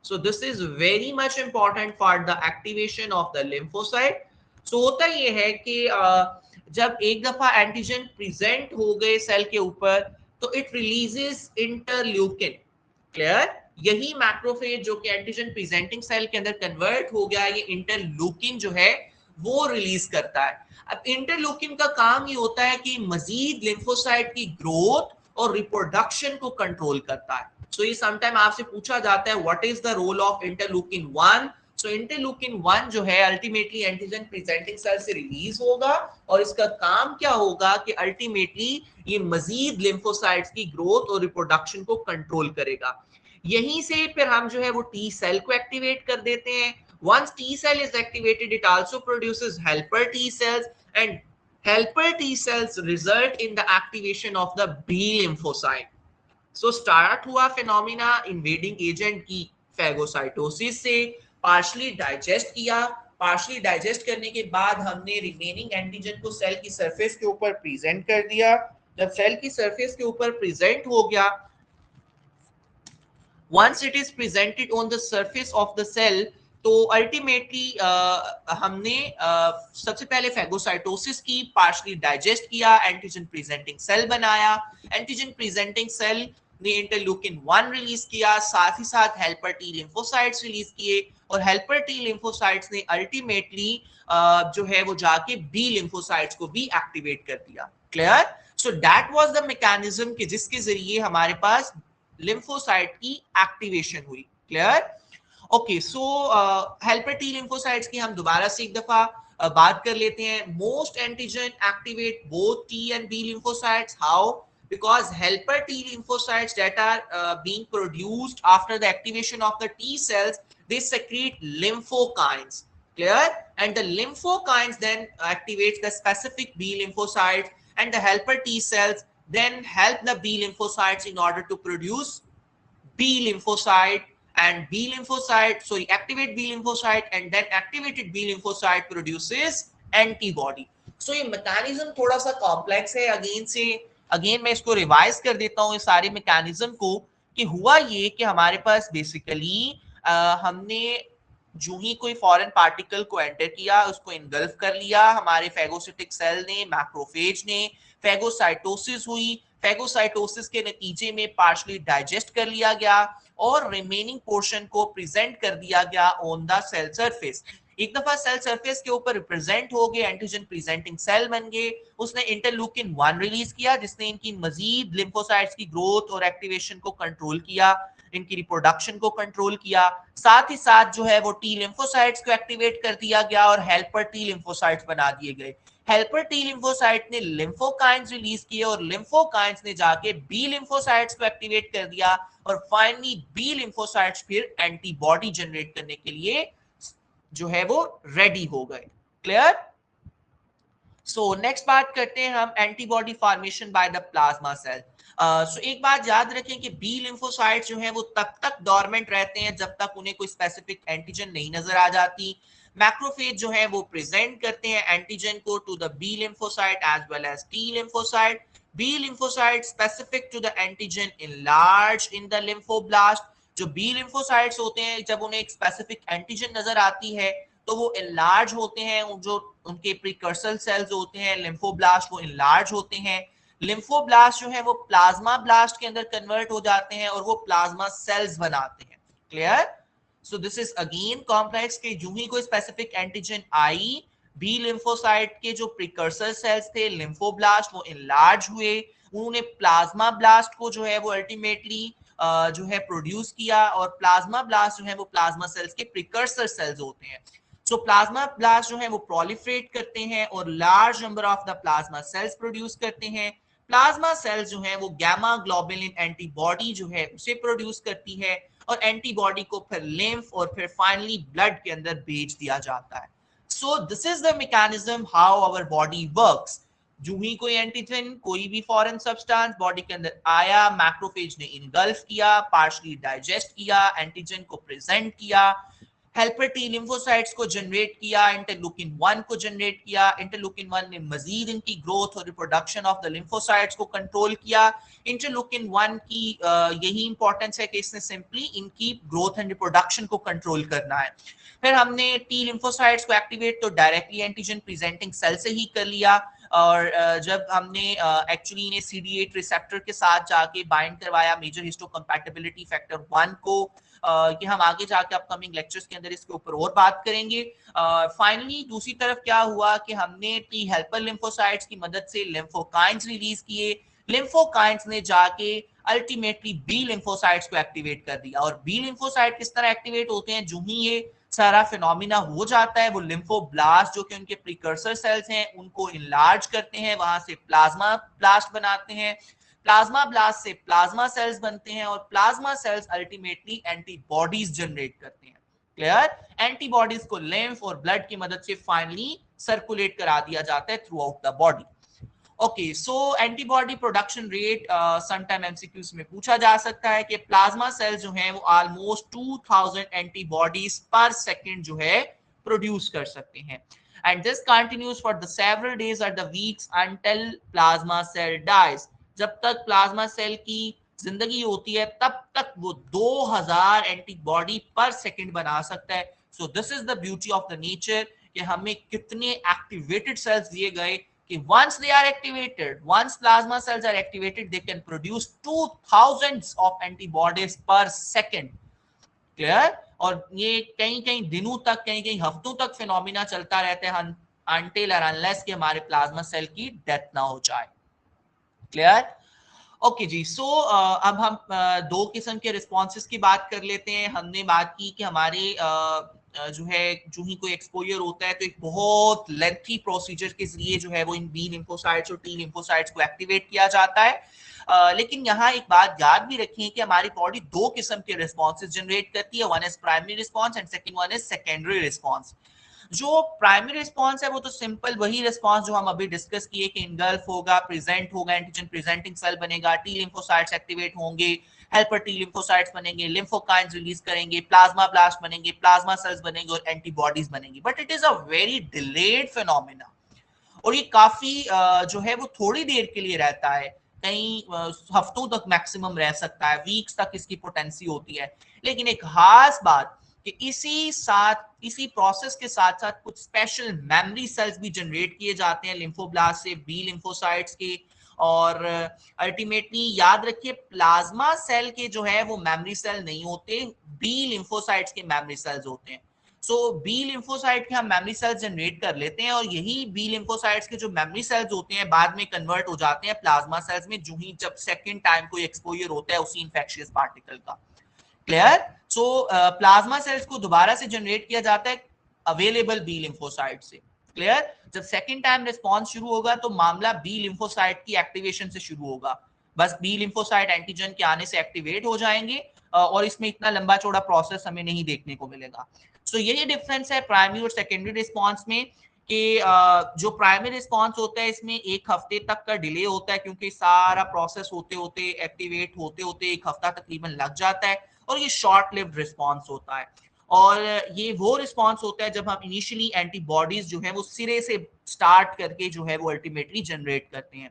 So this is very much important for the activation of the lymphocyte. So होता ये है कि जब एक दफा एंटीजन प्रेजेंट हो गए सेल के ऊपर तो इट रिलीजेस इंटरल्यूकिन. क्लियर? यही मैक्रोफेज जो कि एंटीजन प्रेजेंटिंग सेल के अंदर कन्वर्ट हो गया, ये इंटरल्यूकिन जो है वो रिलीज करता है. अब इंटरल्यूकिन का काम ये होता है कि मजीद लिम्फोसाइट की ग्रोथ और रिप्रोडक्शन को कंट्रोल करता है. सो ये समटाइम आपसे पूछा जाता है what is the role of interleukin 1. सो इंटरल्यूकिन 1 जो है अल्टीमेटली एंटीजन प्रेजेंटिंग सेल से रिलीज होगा और इसका काम क्या होगा कि अल्टीमेटली ये मजीद लिम्फोसाइट्स की ग्रोथ और रिप्रोडक्शन को कंट्रोल करेगा. यहीं से फिर हम जो है वो टी सेल को एक्टिवेट कर देते हैं. Once T cell is activated, it also produces helper T cells, and helper T cells result in the activation of the B lymphocyte. So start हुआ phenomena invading agent की phagocytosis से, partially digest किया. partially digest करने के बाद हमने remaining antigen को cell की सरफेस के ऊपर प्रेजेंट कर दिया. जब सेल की सरफेस के ऊपर प्रेजेंट हो गया, once it is presented on the surface of the cell, तो अल्टीमेटली हमने सबसे पहले फेगोसाइटोसिस की, पार्शली डाइजेस्ट किया, एंटीजन प्रेजेंटिंग सेल बनाया. एंटीजन प्रेजेंटिंग सेल ने इंटरल्यूकिन 1 रिलीज किया, साथ ही साथ हेल्पर टी लिम्फोसाइट्स रिलीज किए और हेल्पर टी लिम्फोसाइट्स ने अल्टीमेटली जो है वो जाके बी लिम्फोसाइट्स को भी एक्टिवेट कर दिया. Clear? So that was the mechanism कि जिसके जरिए हमारे पास लिम्फोसाइट की एक्टिवेशन हुई. क्लियर? ओके, सो हेल्पर टी लिम्फोसाइट्स की हम दोबारा से एक दफा बात कर लेते हैं. Most antigen activate both T and B lymphocytes. How? because helper T lymphocytes that are being produced after the activation of the T cells, they secrete lymphokines. Clear? And the lymphokines then activates the specific B lymphocytes, and the helper T cells then help the B lymphocytes in order to produce B lymphocyte, and B lymphocyte, sorry, activate B lymphocyte, and then activated B lymphocyte produces antibody. So ये mechanism थोड़ा सा complex है. Again मैं इसको revise कर देता हूँ इस सारे मैकेनिज्म को कि हुआ ये कि हमारे पास बेसिकली हमने जो ही कोई फॉरेन पार्टिकल को एंटर किया, उसको इनगल्फ कर लिया हमारे फेगोसिटिक सेल ने, मैक्रोफेज ने. फेगोसाइटोसिस हुई, फेगोसाइटोसिस के नतीजे में पार्शली डाइजेस्ट कर लिया गया और रिमेनिंग पोर्शन को प्रेजेंट कर दिया गया ऑन द सेल सरफेस. एक दफा सेल सरफेस के ऊपर रिप्रेजेंट हो गए, एंटीजन प्रेजेंटिंग सेल बन गए. उसने इंटरल्यूकिन 1 रिलीज किया जिसने इनकी मजीद लिम्फोसाइट्स की ग्रोथ और एक्टिवेशन को कंट्रोल किया, इनकी रिप्रोडक्शन को कंट्रोल किया. साथ ही साथ जो है वो टी लिम्फोसाइट्स को एक्टिवेट कर दिया गया और हेल्पर टी लिम्फोसाइट्स बना दिए गए. हेल्पर टी लिम्फोसाइट ने लिम्फोकाइंस रिलीज किए और लिम्फोकाइंस ने जाके बी लिम्फोसाइट्स को एक्टिवेट कर दिया और फाइनली बी लिम्फोसाइट्स फिर एंटीबॉडी जनरेट करने के लिए जो है वो रेडी हो गए. क्लियर? सो नेक्स्ट बात करते हैं हम antibody formation by the plasma cell. So एक बात याद रखें कि बी लिम्फोसाइट्स जो हैं वो तब तक डोरमेंट रहते हैं जब तक उन्हें कोई स्पेसिफिक एंटीजन नहीं नजर आ जाती. मैक्रोफेज जो है वो प्रेजेंट करते हैं एंटीजन को to the B lymphocyte as well as T lymphocyte. B lymphocyte specific to the antigen enlarge in the lymphoblast. जो बी लिम्फोसाइट्स होते हैं जब उन्हें एक स्पेसिफिक एंटीजन नजर आती है तो वो इनलार्ज होते हैं. जो उनके प्रीकर्सर सेल्स होते हैं लिम्फोब्लास्ट वो इनलार्ज होते हैं. लिम्फोब्लास्ट जो है वो प्लाज्मा ब्लास्ट के अंदर कन्वर्ट हो जाते हैं और वो प्लाज्मा सेल्स बनाते हैं। Clear? So this is again complex कि यूं ही कोई स्पेसिफिक एंटीजन आई, बी लिम्फोसाइट के जो प्रिकर्सर सेल्स थे लिम्फोब्लास्ट वो इनलार्ज हुए, उन्होंने प्लाज्मा ब्लास्ट को जो है वो अल्टीमेटली जो है प्रोड्यूस किया, और प्लाज्मा ब्लास्ट जो है वो प्लाज्मा सेल्स के प्रिकर्सर सेल्स होते हैं। सो प्लाज्मा ब्लास्ट जो है वो प्रोलिफरेट करते हैं और large number of the plasma cells produce करते हैं। प्लाज्मा सेल्स जो है वो गामा ग्लोबुलिन एंटीबॉडी जो है उसे प्रोड्यूस करती है, और एंटीबॉडी को फिर लिम्फ और फिर फाइनली ब्लड के अंदर भेज दिया जाता है। So this is the mechanism how our body works. जो ही कोई एंटीजन, कोई भी फॉरेन सब्सटेंस बॉडी के अंदर आया, मैक्रोफेज ने इनगल्फ किया, पार्शली डाइजेस्ट किया, एंटीजन को प्रेजेंट किया, हेल्पर टी लिम्फोसाइट्स को जनरेट किया, इंटरलूकिन 1 को जनरेट किया, इंटरलूकिन 1 ने मजीद इनकी ग्रोथ और रिप्रोडक्शन ऑफ द लिम्फोसाइट्स को कंट्रोल किया। इंटरलूकिन 1 की यही इंपॉर्टेंस है कि इसने सिंपली इनकी ग्रोथ एंड रिप्रोडक्शन को कंट्रोल करना है। फिर हमने टी लिम्फोसाइट्स को एक्टिवेट तो डायरेक्टली एंटीजन प्रेजेंटिंग सेल से ही कर लिया, और जब हमने एक्चुअली इन्हें CD8 रिसेप्टर के साथ जाके बाइंड करवाया मेजर हिस्टोकम्पैटिबिलिटी फैक्टर 1 को, कि हम आगे जाके अपकमिंग लेक्चर्स के अंदर इसके ऊपर और बात करेंगे। फाइनली दूसरी तरफ क्या हुआ कि हमने टी हेल्पर लिम्फोसाइट्स की मदद से लिम्फोकाइंस रिलीज किए, लिम्फोकाइंस ने जाके अल्टीमेटली बी लिम्फोसाइट्स को एक्टिवेट कर दिया। और बी लिम्फोसाइट किस तरह एक्टिवेट होते हैं, जो ही ये सारा फिनोमिना हो जाता है वो लिम्फोब्लास्ट जो कि उनके प्रिकर्सर सेल्स हैं उनको इनलार्ज करते हैं, वहां से प्लाज्मा ब्लास्ट बनाते हैं, प्लाज्मा ब्लास्ट से प्लाज्मा सेल्स बनते हैं, और plasma sales ultimately antibodies generate करते हैं। क्लियर? एंटीबॉडीज को लिम्फ और ब्लड की मदद से फाइनली सर्कुलेट करा दिया जाता है through out the body. Okay, so antibody production rate sometime MCQs में पूछा जा सकता है कि प्लाज्मा सेल्स जो हैं वो ऑलमोस्ट 2000 एंटीबॉडीज पर सेकंड जो है प्रोड्यूस कर सकते हैं, and this continues for the several days और the weeks until plasma cell dies. जब तक प्लाज्मा सेल की जिंदगी होती है तब तक वो 2000 एंटीबॉडी पर सेकंड बना सकता है। So this is the beauty of the nature कि हमें कितने एक्टिवेटेड सेल्स दिए गए कि once they are activated, once plasma cells are activated, they can produce 2000 of antibodies per second. Clear? और ये कई कई दिनों तक, कई कई हफ्तों तक फिनोमिना चलता रहता है until or unless कि हमारे प्लाज्मा सेल की डेथ ना हो जाए। क्लियर? ओके जी, सो अब हम दो किस्म के रिस्पॉन्सेस की बात कर लेते हैं। हमने बात की कि हमारे जो है जो ही कोई एक्सपोजर होता है तो एक बहुत लेंथी प्रोसीजर के जरिए जो है वो इन बी लिम्फोसाइट्स और टी लिम्फोसाइट्स को एक्टिवेट किया जाता है। लेकिन यहाँ एक बात याद भी रखें कि हमारी बॉडी दो किस्म के रिस्पॉन्सेस जनरेट करती है, one is primary response and second one is secondary response. जो प्राइमरी रिस्पॉन्स है वो तो सिंपल वही रिस्पॉन्स जो हम अभी डिस्कस किए कि इनगल्फ होगा, प्रेजेंट होगा, एंटीजन प्रेजेंटिंग सेल बनेगा, टी लिम्फोसाइट्स एक्टिवेट होंगे, हेल्पर टी लिम्फोसाइट्स बनेंगे, लिम्फोकाइंस रिलीज करेंगे, प्लाज्मा ब्लास्ट बनेंगे, प्लाज्मा सेल्स बनेंगे और एंटीबॉडीज बनेंगी। But it is a very delayed phenomena, और ये काफी जो है वो थोड़ी देर के लिए रहता है, कई हफ्तों तक मैक्सिमम रह सकता है, वीक्स तक इसकी पोटेंसी होती है। लेकिन एक खास बात कि इसी प्रोसेस के साथ साथ कुछ स्पेशल मेमोरी सेल्स भी जनरेट किए जाते हैं लिम्फोब्लास्ट से, बी लिम्फोसाइट्स के। और अल्टीमेटली याद रखिए प्लाज्मा सेल के जो है वो मेमोरी सेल नहीं होते, बी लिम्फोसाइट्स के मेमोरी सेल्स होते हैं। सो बी लिम्फोसाइट के हम मेमोरी सेल्स जनरेट कर लेते हैं, और यही बी लिम्फोसाइट्स के जो मेमोरी सेल्स होते हैं बाद में कन्वर्ट हो जाते हैं प्लाज्मा सेल्स में, जो ही जब सेकंड टाइम कोई एक्सपोजर होता है उसी इंफेक्शियस पार्टिकल का। क्लियर? सो प्लाज्मा सेल्स को दोबारा से जनरेट किया जाता है अवेलेबल बी लिम्फोसाइट से। क्लियर? जब सेकंड टाइम रिस्पॉन्स शुरू होगा तो मामला बी लिम्फोसाइट की एक्टिवेशन से शुरू होगा। बस बी लिम्फोसाइट एंटीजन के आने से एक्टिवेट हो जाएंगे, और इसमें इतना लंबा चौड़ा प्रोसेस हमें नहीं देखने को मिलेगा। सो यही डिफरेंस है प्राइमरी और सेकेंडरी रिस्पॉन्स में कि जो प्राइमरी रिस्पॉन्स होता है इसमें एक हफ्ते तक का डिले होता है, क्योंकि सारा प्रोसेस होते होते एक्टिवेट होते होते एक हफ्ता तकरीबन लग जाता है, और ये शॉर्ट लिव्ड रिस्पॉन्स होता है। और ये वो रिस्पॉन्स होता है जब हम इनिशियली एंटीबॉडीज जो है वो सिरे से स्टार्ट करके जो है वो अल्टीमेटली जनरेट करते हैं।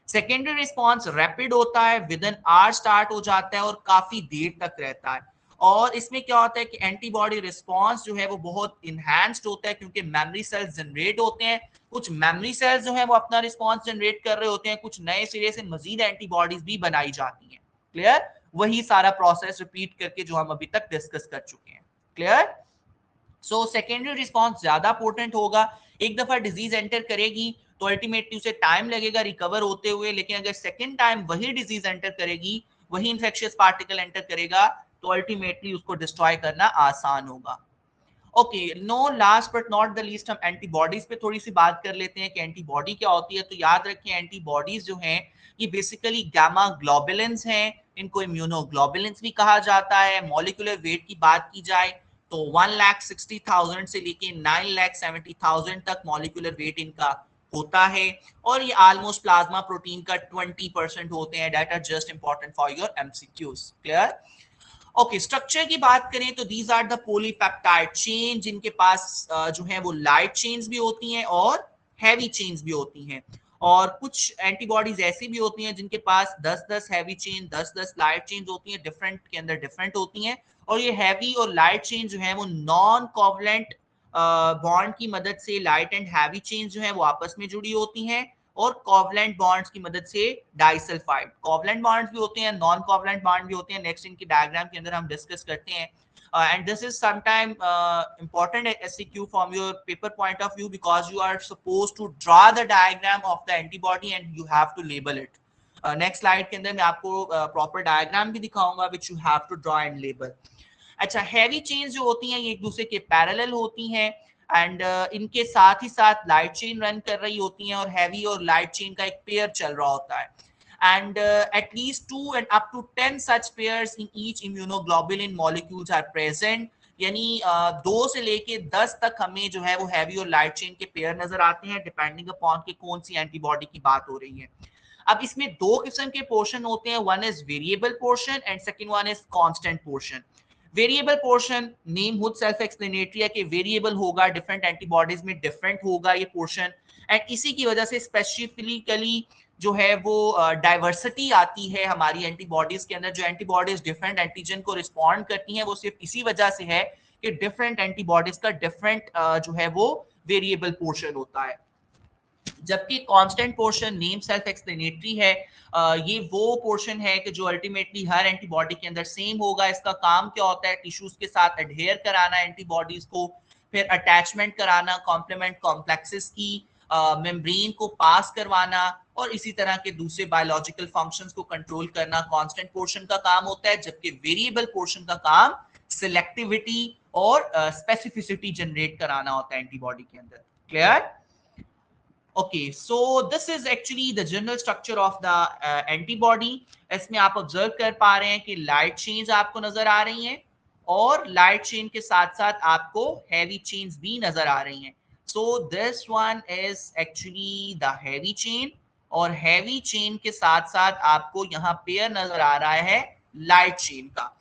सेकेंडरी रिस्पॉन्स रैपिड होता है, विद एन आवर स्टार्ट हो जाता है और काफी देर तक रहता है। और इसमें क्या होता है कि एंटीबॉडी रिस्पॉन्स जो है वो बहुत इनहैंस्ड होता है, क्योंकि मेमोरी सेल्स जनरेट होते हैं, कुछ मेमोरी सेल्स जो है वो अपना रिस्पॉन्स जनरेट कर रहे होते हैं, कुछ नए सिरे से मजीद एंटीबॉडीज भी बनाई जाती हैं। क्लियर? वही सारा प्रोसेस रिपीट करके जो हम अभी तक डिस्कस कर चुके हैं। क्लियर? सो सेकेंडरी रिस्पॉन्स ज्यादा पोर्टेंट होगा। एक दफा डिजीज एंटर करेगी तो अल्टीमेटली उसे टाइम लगेगा रिकवर होते हुए, लेकिन अगर सेकेंड टाइम वही डिजीज एंटर करेगी, वही इंफेक्शियस पार्टिकल एंटर करेगा, तो अल्टीमेटली उसको डिस्ट्रॉय करना आसान होगा। Okay, no last but not the least, हम एंटीबॉडीज पे थोड़ी सी बात कर लेते हैं कि एंटीबॉडी क्या होती है। तो याद रखें, एंटीबॉडीज जो हैं ये बेसिकली गामा ग्लोबुलिन्स हैं, इनको इम्यूनोग्लोबुलिन्स भी कहा जाता है। मॉलिक्यूलर वेट की बात की जाए तो 1,60,000 से लेके 9,70,000 तक मॉलिक्यूलर वेट इनका होता है, और ये ऑलमोस्ट प्लाज्मा प्रोटीन का 20% होते हैं। That are just important for your MCQs. Clear? Okay, structure की बात करें तो these are the polypeptide chain, जिनके पास जो है वो लाइट चेन्स भी होती हैं और हैवी चेन्स भी होती हैं। और कुछ एंटीबॉडीज ऐसी भी होती हैं जिनके पास 10-10 हैवी चेन, 10-10 लाइट चेन्स होती हैं, डिफरेंट के अंदर डिफरेंट होती हैं। और ये हैवी और लाइट चेन जो है वो नॉन कोवलेंट बॉन्ड की मदद से, लाइट एंड हैवी चेन जो है वो आपस में जुड़ी होती हैं, और कोवलेंट बॉन्ड्स की मदद से डाइसल्फाइड। कोवलेंट बॉन्ड्स भी होते हैं, नॉन कोवलेंट बॉन्ड भी होते हैं, नेक्स्ट इनकी डायग्राम के अंदर हम डिस्कस करते हैं। And this is sometime important SCQ from your paper point of view, because you are supposed to draw the diagram of the antibody and you have to label it. Next slide के अंदर मैं आपको proper diagram भी दिखाऊंगा which you have to draw and label. अच्छा, heavy chains जो होती हैं ये एक दूसरे के पैरेलल होती हैं, एंड इनके साथ ही साथ लाइट चेन रन कर रही होती हैं, और हैवी और लाइट चेन का एक पेयर चल रहा होता है। And at least 2 and up to 10 such pairs in each immunoglobulin molecules are present. यानी 2 से लेके 10 तक हमें जो है वो हैवी और लाइट चेन के पेयर नजर आते हैं, डिपेंडिंग अपॉन कि कौन सी एंटीबॉडी की बात हो रही है। अब इसमें दो किस्म के पोर्शन होते हैं, one is variable portion and second one is constant portion. Variable portion name खुद सेल्फ एक्सप्लेनेटरी है कि वेरिएबल होगा, डिफरेंट एंटीबॉडीज में डिफरेंट होगा ये पोर्शन, एंड इसी की वजह से स्पेसिफिकली जो है वो डाइवर्सिटी आती है हमारी एंटीबॉडीज के अंदर। जो एंटीबॉडीज डिफरेंट एंटीजन को रिस्पॉन्ड करती हैं वो सिर्फ इसी वजह से है कि डिफरेंट एंटीबॉडीज का डिफरेंट जो है वो वेरिएबल पोर्शन होता है। जबकि constant portion name self explanatory है, ये वो पोर्शन है कि जो अल्टीमेटली हर एंटीबॉडी के अंदर सेम होगा। इसका काम क्या होता है? टिश्यूज के साथ एडहेयर कराना एंटीबॉडीज को, फिर अटैचमेंट कराना कॉम्प्लीमेंट कॉम्प्लेक्सेस की, मेम्ब्रेन को पास करवाना, और इसी तरह के दूसरे बायोलॉजिकल फंक्शंस को कंट्रोल करना कांस्टेंट पोर्शन का काम होता है। जबकि वेरिएबल पोर्शन का काम सिलेक्टिविटी और स्पेसिफिसिटी जनरेट कराना होता है एंटीबॉडी के अंदर। Clear? Okay, so this is actually the general structure of the antibody. इसमें आप ऑब्जर्व कर पा रहे हैं कि लाइट चेन्स आपको नजर आ रही हैं, और लाइट चेन के साथ साथ आपको हैवी चेन्स भी नजर आ रही हैं। So this one is actually the heavy chain, और हैवी चेन के साथ साथ आपको यहाँ पेयर नजर आ रहा है लाइट चेन का।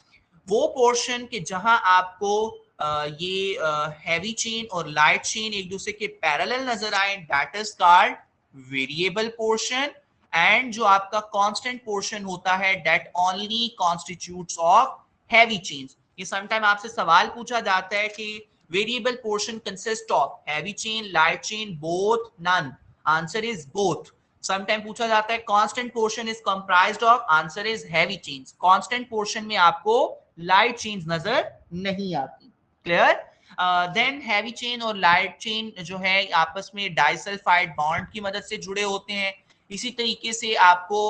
वो पोर्शन के जहां आपको ये हैवी चेन और लाइट चेन एक दूसरे के पैरेलल नजर आए, that is called variable portion. And जो आपका कांस्टेंट पोर्शन होता है that only constitutes of heavy chains. ये समटाइम आपसे सवाल पूछा जाता है कि variable portion consist of heavy chain, light chain, both, none. Answer is both. Sometime पूछा जाता है constant portion is comprised of, answer is heavy chains. Constant portion में आपको लाइट चेन्स नजर नहीं आती। क्लियर? देन हैवी चेन और light chain जो है आपस में डाइसल्फाइड बॉन्ड की मदद से जुड़े होते हैं। इसी तरीके से आपको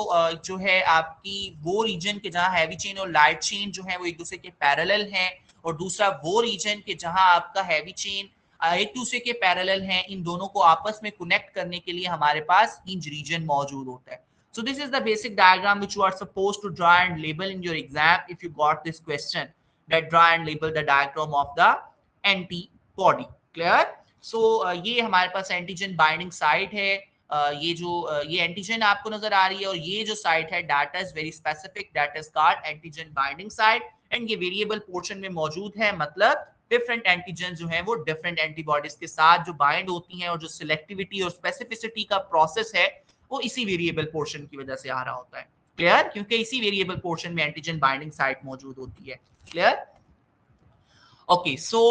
जो है आपकी वो रीजन के जहां हैवी चेन और लाइट चेन जो है वो एक दूसरे के पैरेलल हैं, और दूसरा वो रीजन के जहां आपका हैवी चेन एक दूसरे के पैरेलल हैं, इन दोनों को आपस में कनेक्ट करने के लिए हमारे पास हिंज रीजन मौजूद होता है। So this is the basic diagram which you are supposed to draw and label in your exam if you got this question, that draw and label the diagram of the antibody. Clear? So ये हमारे पास antigen binding site है। ये जो ये antigen आपको नजर आ रही है, और ये जो साइट है that is very specific, that is called antigen binding site, and ये वेरिएबल पोर्शन में मौजूद है। मतलब डिफरेंट एंटीजन जो है वो डिफरेंट एंटीबॉडीज के साथ जो बाइंड होती हैं, और जो सिलेक्टिविटी और स्पेसिफिसिटी का प्रोसेस है वो इसी वेरिएबल पोर्शन की वजह से आ रहा होता है। क्लियर? क्योंकि इसी वेरिएबल पोर्शन में एंटीजन बाइंडिंग साइट मौजूद होती है। क्लियर? ओके, सो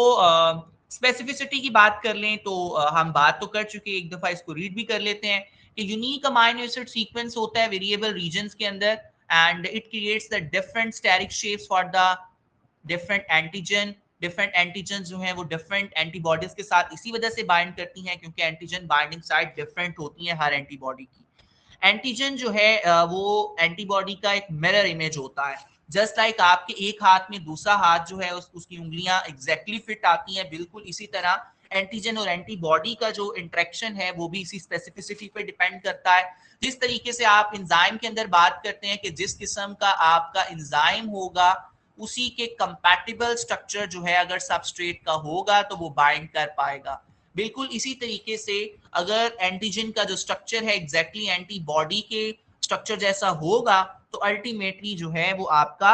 स्पेसिफिसिटी की बात कर लें तो हम बात तो कर चुके, एक दफा इसको रीड भी कर लेते हैं कि यूनिक अमाइनो एसिड सीक्वेंस होता है वेरिएबल रीजन्स के अंदर and it creates the different steric shapes for the different antigen. Different antigen जो है वो डिफरेंट एंटीबॉडीज के साथ इसी वजह से बाइंड करती हैं क्योंकि एंटीजन बाइंडिंग साइट डिफरेंट होती है हर एंटीबॉडी की। एंटीजन जो है वो एंटीबॉडी का एक मिरर इमेज होता है। जस्ट लाइक आपके एक हाथ में दूसरा हाथ जो है उसकी उंगलियां एग्जैक्टली फिट आती हैं, बिल्कुल इसी तरह एंटीजन और एंटीबॉडी का जो इंटरेक्शन है वो भी इसी स्पेसिफिसिटी पे डिपेंड करता है। जिस तरीके से आप इंजाइम के अंदर बात करते हैं कि जिस किस्म का आपका इंजाइम होगा उसी के कंपैटिबल स्ट्रक्चर जो है अगर सबस्ट्रेट का होगा तो वो बाइंड कर पाएगा। बिल्कुल इसी तरीके से अगर एंटीजन का जो स्ट्रक्चर है एग्जैक्टली एंटीबॉडी के स्ट्रक्चर जैसा होगा तो अल्टीमेटली जो है वो आपका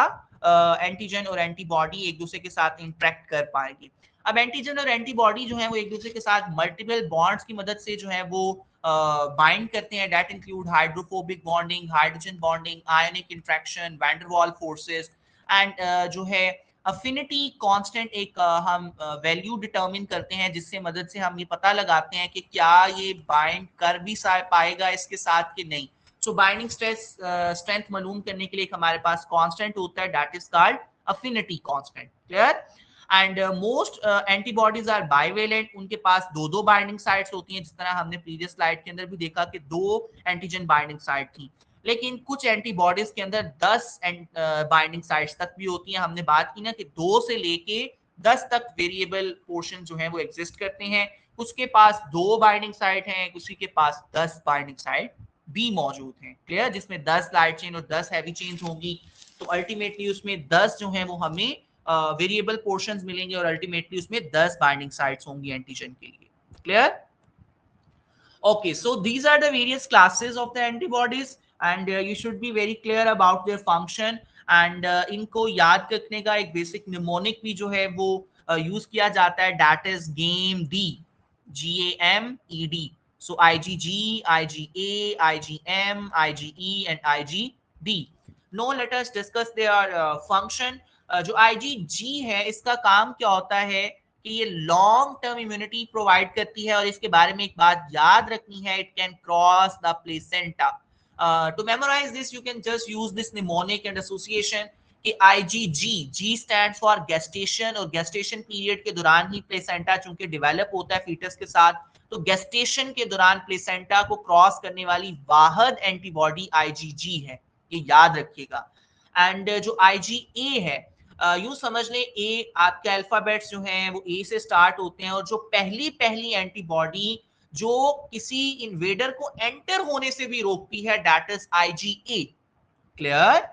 एंटीजन और एंटीबॉडी एक दूसरे के साथ इंटरेक्ट कर पाएगी। अब एंटीजन और एंटीबॉडी जो है वो एक दूसरे के साथ मल्टीपल बॉन्ड्स की मदद से जो है वो बाइंड करते हैं। That include hydrophobic bonding, hydrogen bonding, ionic interaction, van der Waal forces and जो है अफिनिटी कांस्टेंट एक हम वैल्यू डिटरमिन करते हैं जिससे मदद से हम ये पता लगाते हैं कि क्या ये बाइंड कर भी पाएगा इसके साथ कि नहीं। सो बाइंडिंग स्ट्रेंथ मालूम करने के लिए हमारे पास कांस्टेंट होता है that is called affinity constant. Clear? And most antibodies are bivalent, उनके पास दो दो बाइंडिंग साइट्स होती हैं, जिस तरह हमने प्रीवियस स्लाइड के अंदर भी देखा कि दो एंटीजन बाइंडिंग साइट थी। लेकिन कुछ एंटीबॉडीज के अंदर 10 बाइंडिंग साइट्स तक भी होती हैं। हमने बात की ना कि 2 से लेके 10 तक वेरिएबल पोर्शन जो है वो एग्जिस्ट करते हैं। उसके पास 2 बाइंडिंग साइट हैं, उसी के पास 10 बाइंडिंग साइट भी मौजूद हैं। क्लियर? जिसमें 10 लाइट चेन और 10 हैवी चेन्स होंगी, तो अल्टीमेटली उसमें 10 जो है वो हमें वेरिएबल पोर्शंस मिलेंगे और अल्टीमेटली उसमें 10 बाइंडिंग साइट्स होंगी एंटीजन के लिए। Clear? Okay, so these are the various classes of the antibodies and you should be very clear about their function and इनको याद रखने का एक बेसिक निमोनिक भी जो है वो यूज किया जाता है, that is game D, GAMED। so IgG, IgA, IgM, IgE and IgD। now let us discuss their function। जो IgG है इसका काम क्या होता है कि ये लॉन्ग टर्म इम्यूनिटी प्रोवाइड करती है और इसके बारे में एक बात याद रखनी है, it can cross the placenta. To memorise this you can just use this mnemonic and association कि IgG, G stands for gestation, और गेस्टेशन पीरियड के दौरान ही प्लेसेंटा चूंकि डेवलप होता है फीटस के साथ, तो गेस्टेशन के दौरान प्लेसेंटा को क्रॉस करने वाली वाहिद एंटीबॉडी IgG है, ये याद रखिएगा। एंड जो IgA है, यूं समझ लें ए आपके अल्फाबेट्स जो हैं वो ए से स्टार्ट होते हैं और जो पहली पहली एंटीबॉडी जो किसी इन्वेडर को एंटर होने से भी रोकती है that is IgA। Clear?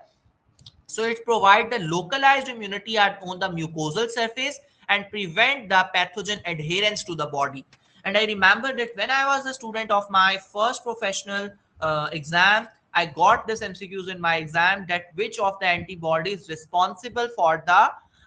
so it provide the localized immunity on the mucosal surface and prevent the pathogen adherence to the body। and I remember that when I was a student of my first professional exam, I got this MCQs in my exam that which of the antibodies responsible for the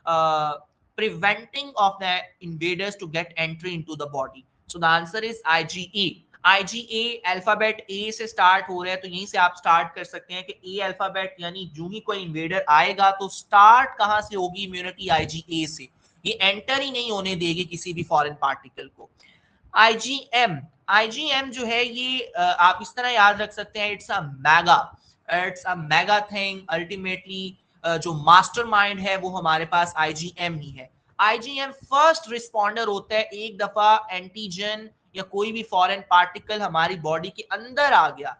uh, preventing of the invaders to get entry into the body। so the answer is IgA। IgA alphabet A से start हो रहा है, तो यहीं से आप start कर सकते हैं कि A अल्फाबेट यानी जो ही कोई इन्वेडर आएगा तो स्टार्ट कहां से होगी इम्यूनिटी IgA से, ये एंटर ही नहीं होने देगी किसी भी फॉरेन पार्टिकल को। IgM जो है ये आप इस तरह याद रख सकते हैं, it's a mega thing. Ultimately जो मास्टरमाइंड है वो हमारे पास IgM ही है। IgM फर्स्ट रिस्पॉन्डर होता है, एक दफा एंटीजन या कोई भी फॉरेन पार्टिकल हमारी बॉडी के अंदर आ गया,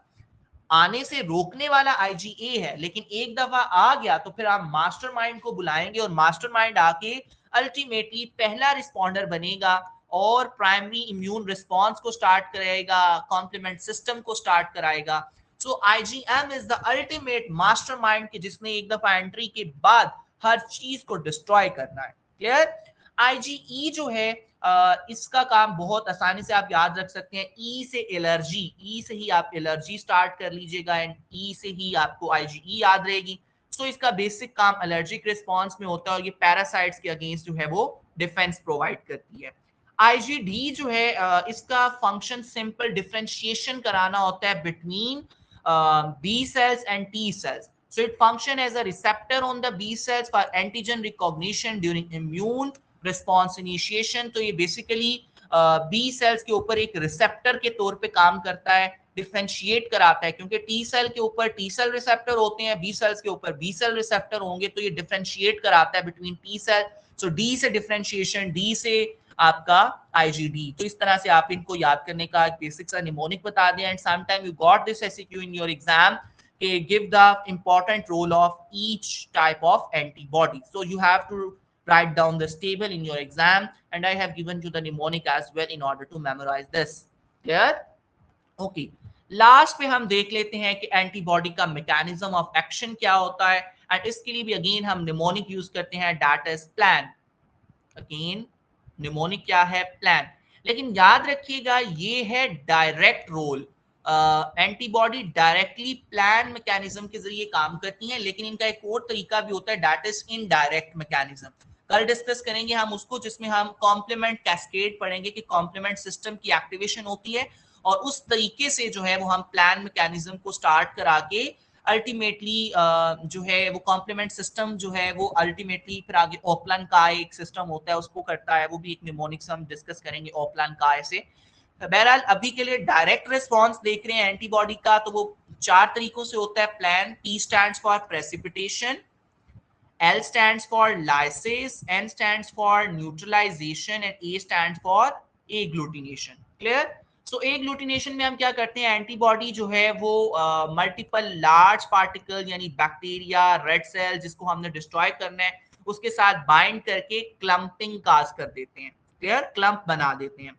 आने से रोकने वाला IgA है, लेकिन एक दफा आ गया तो फिर आप मास्टरमाइंड को बुलाएंगे और मास्टरमाइंड आके अल्टीमेटली पहला रिस्पॉन्डर बनेगा और प्राइमरी इम्यून रिस्पॉन्स को स्टार्ट कराएगा, कॉम्प्लीमेंट सिस्टम को स्टार्ट कराएगा। सो IgM is the ultimate mastermind कि जिसने एक दफा एंट्री के बाद हर चीज को डिस्ट्रॉय करना है। क्लियर? IgE जो है इसका काम बहुत आसानी से आप याद रख सकते हैं, ई से एलर्जी, ई से ही आप एलर्जी स्टार्ट कर लीजिएगा एंड ई से ही आपको IgE याद रहेगी। सो इसका बेसिक काम एलर्जिक रिस्पॉन्स में होता है और ये पैरासाइट्स के अगेंस्ट जो है वो डिफेंस प्रोवाइड करती है। IgD जो है इसका फंक्शन सिंपल डिफरेंशिएशन कराना होता है between B cells and T cells। So it function as a receptor on the B cells for antigen recognition during immune response initiation, तो ये बेसिकली बी सेल्स के ऊपर एक रिसेप्टर के तौर पे काम करता है, डिफरेंशिएट कराता है, क्योंकि टी सेल के ऊपर टी सेल रिसेप्टर होते हैं, बी सेल्स के ऊपर बी सेल रिसेप्टर होंगे, तो ये डिफरेंशिएट कराता है बिटवीन टी सेल। सो डी से डिफरेंशिएशन, डी से आपका आईजीडी। तो इस तरह से आप इनको याद करने का एक बेसिक सा निमोनिक बता दें। And some time you got this SCQ in your exam, give the important role of each type of antibody. So you have to write down this table in your exam, and I have given you the mnemonic as well in order to memorize this. Clear? Okay. Last पे हम देख लेते हैं कि antibody का mechanism of action क्या होता है, एंड इसके लिए भी अगेन हम निमोनिक यूज करते हैं, that is plan. Again mnemonic क्या है? प्लान। लेकिन याद रखिएगा ये है direct role, antibody directly plan mechanism के जरिए काम करती हैं, लेकिन इनका एक और तरीका भी होता है, दैट इज इनडायरेक्ट मैकेनिज्म। कल डिस्कस करेंगे हम उसको, जिसमें हम कॉम्प्लीमेंट कैस्केड पढ़ेंगे कि कॉम्प्लीमेंट सिस्टम की एक्टिवेशन होती है, और उस तरीके से जो है वो हम प्लान मैकेनिज्म को स्टार्ट करा के अल्टीमेटली जो है वो कॉम्प्लीमेंट सिस्टम जो है वो अल्टीमेटली फिर आगे ओपलान का एक सिस्टम होता है उसको करता है, वो भी एक निमोनिक से हम डिस्कस करेंगे ओपलान का से। बहरहाल अभी के लिए डायरेक्ट रिस्पॉन्स देख रहे हैं एंटीबॉडी का, तो वो 4 तरीकों से होता है plan. P stands for precipitation, L stands for lysis, N stands for neutralization and A stands for agglutination. Clear? So agglutination में हम क्या करते हैं, एंटीबॉडी जो है वो मल्टीपल लार्ज पार्टिकल यानी बैक्टीरिया, रेड सेल जिसको हमने डिस्ट्रॉय करना है, उसके साथ बाइंड करके क्लम्पिंग काज कर देते हैं। क्लियर? क्लम्प बना देते हैं।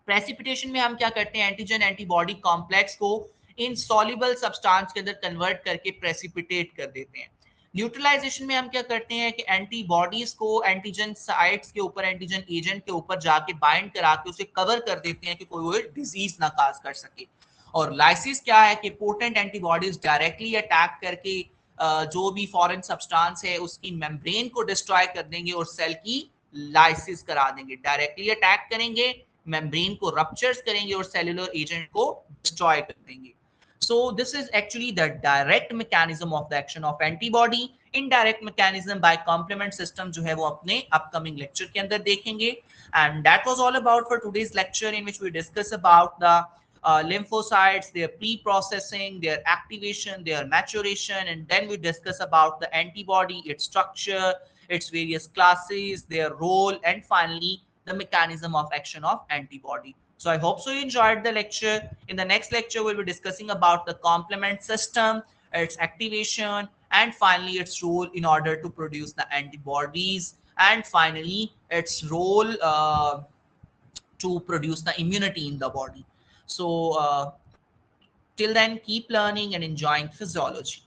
प्रेसिपिटेशन में हम क्या करते हैं, एंटीजन एंटीबॉडी कॉम्प्लेक्स को इनसॉल्युबल सब्सटेंस के अंदर कन्वर्ट करके प्रेसिपिटेट कर देते हैं। न्यूट्रलाइजेशन में हम क्या करते हैं कि एंटीबॉडीज को एंटीजन साइट्स के ऊपर, एंटीजन एजेंट के ऊपर जाके बाइंड करा के उसे कवर कर देते हैं कि कोई डिजीज ना काज कर सके। और लाइसिस क्या है कि पोटेंट एंटीबॉडीज डायरेक्टली अटैक करके जो भी फॉरेन सब्सटेंस है उसकी मेम्ब्रेन को डिस्ट्रॉय कर देंगे और सेल की लाइसिस करा देंगे। डायरेक्टली अटैक करेंगे, मेम्ब्रेन को रप्चर्स करेंगे और सेलुलर एजेंट को डिस्ट्रॉय कर देंगे। So this is actually the direct mechanism of the action of antibody. Indirect mechanism by complement system जो है वो अपने upcoming lecture के अंदर देखेंगे। And that was all about for today's lecture, in which we discuss about the lymphocytes, their pre-processing, their activation, their maturation, and then we discuss about the antibody, its structure, its various classes, their role, and finally the mechanism of action of antibody. So I hope so you enjoyed the lecture. In the next lecture, we'll be discussing about the complement system, its activation, and finally its role in order to produce the antibodies, and finally its role to produce the immunity in the body. So till then, keep learning and enjoying physiology.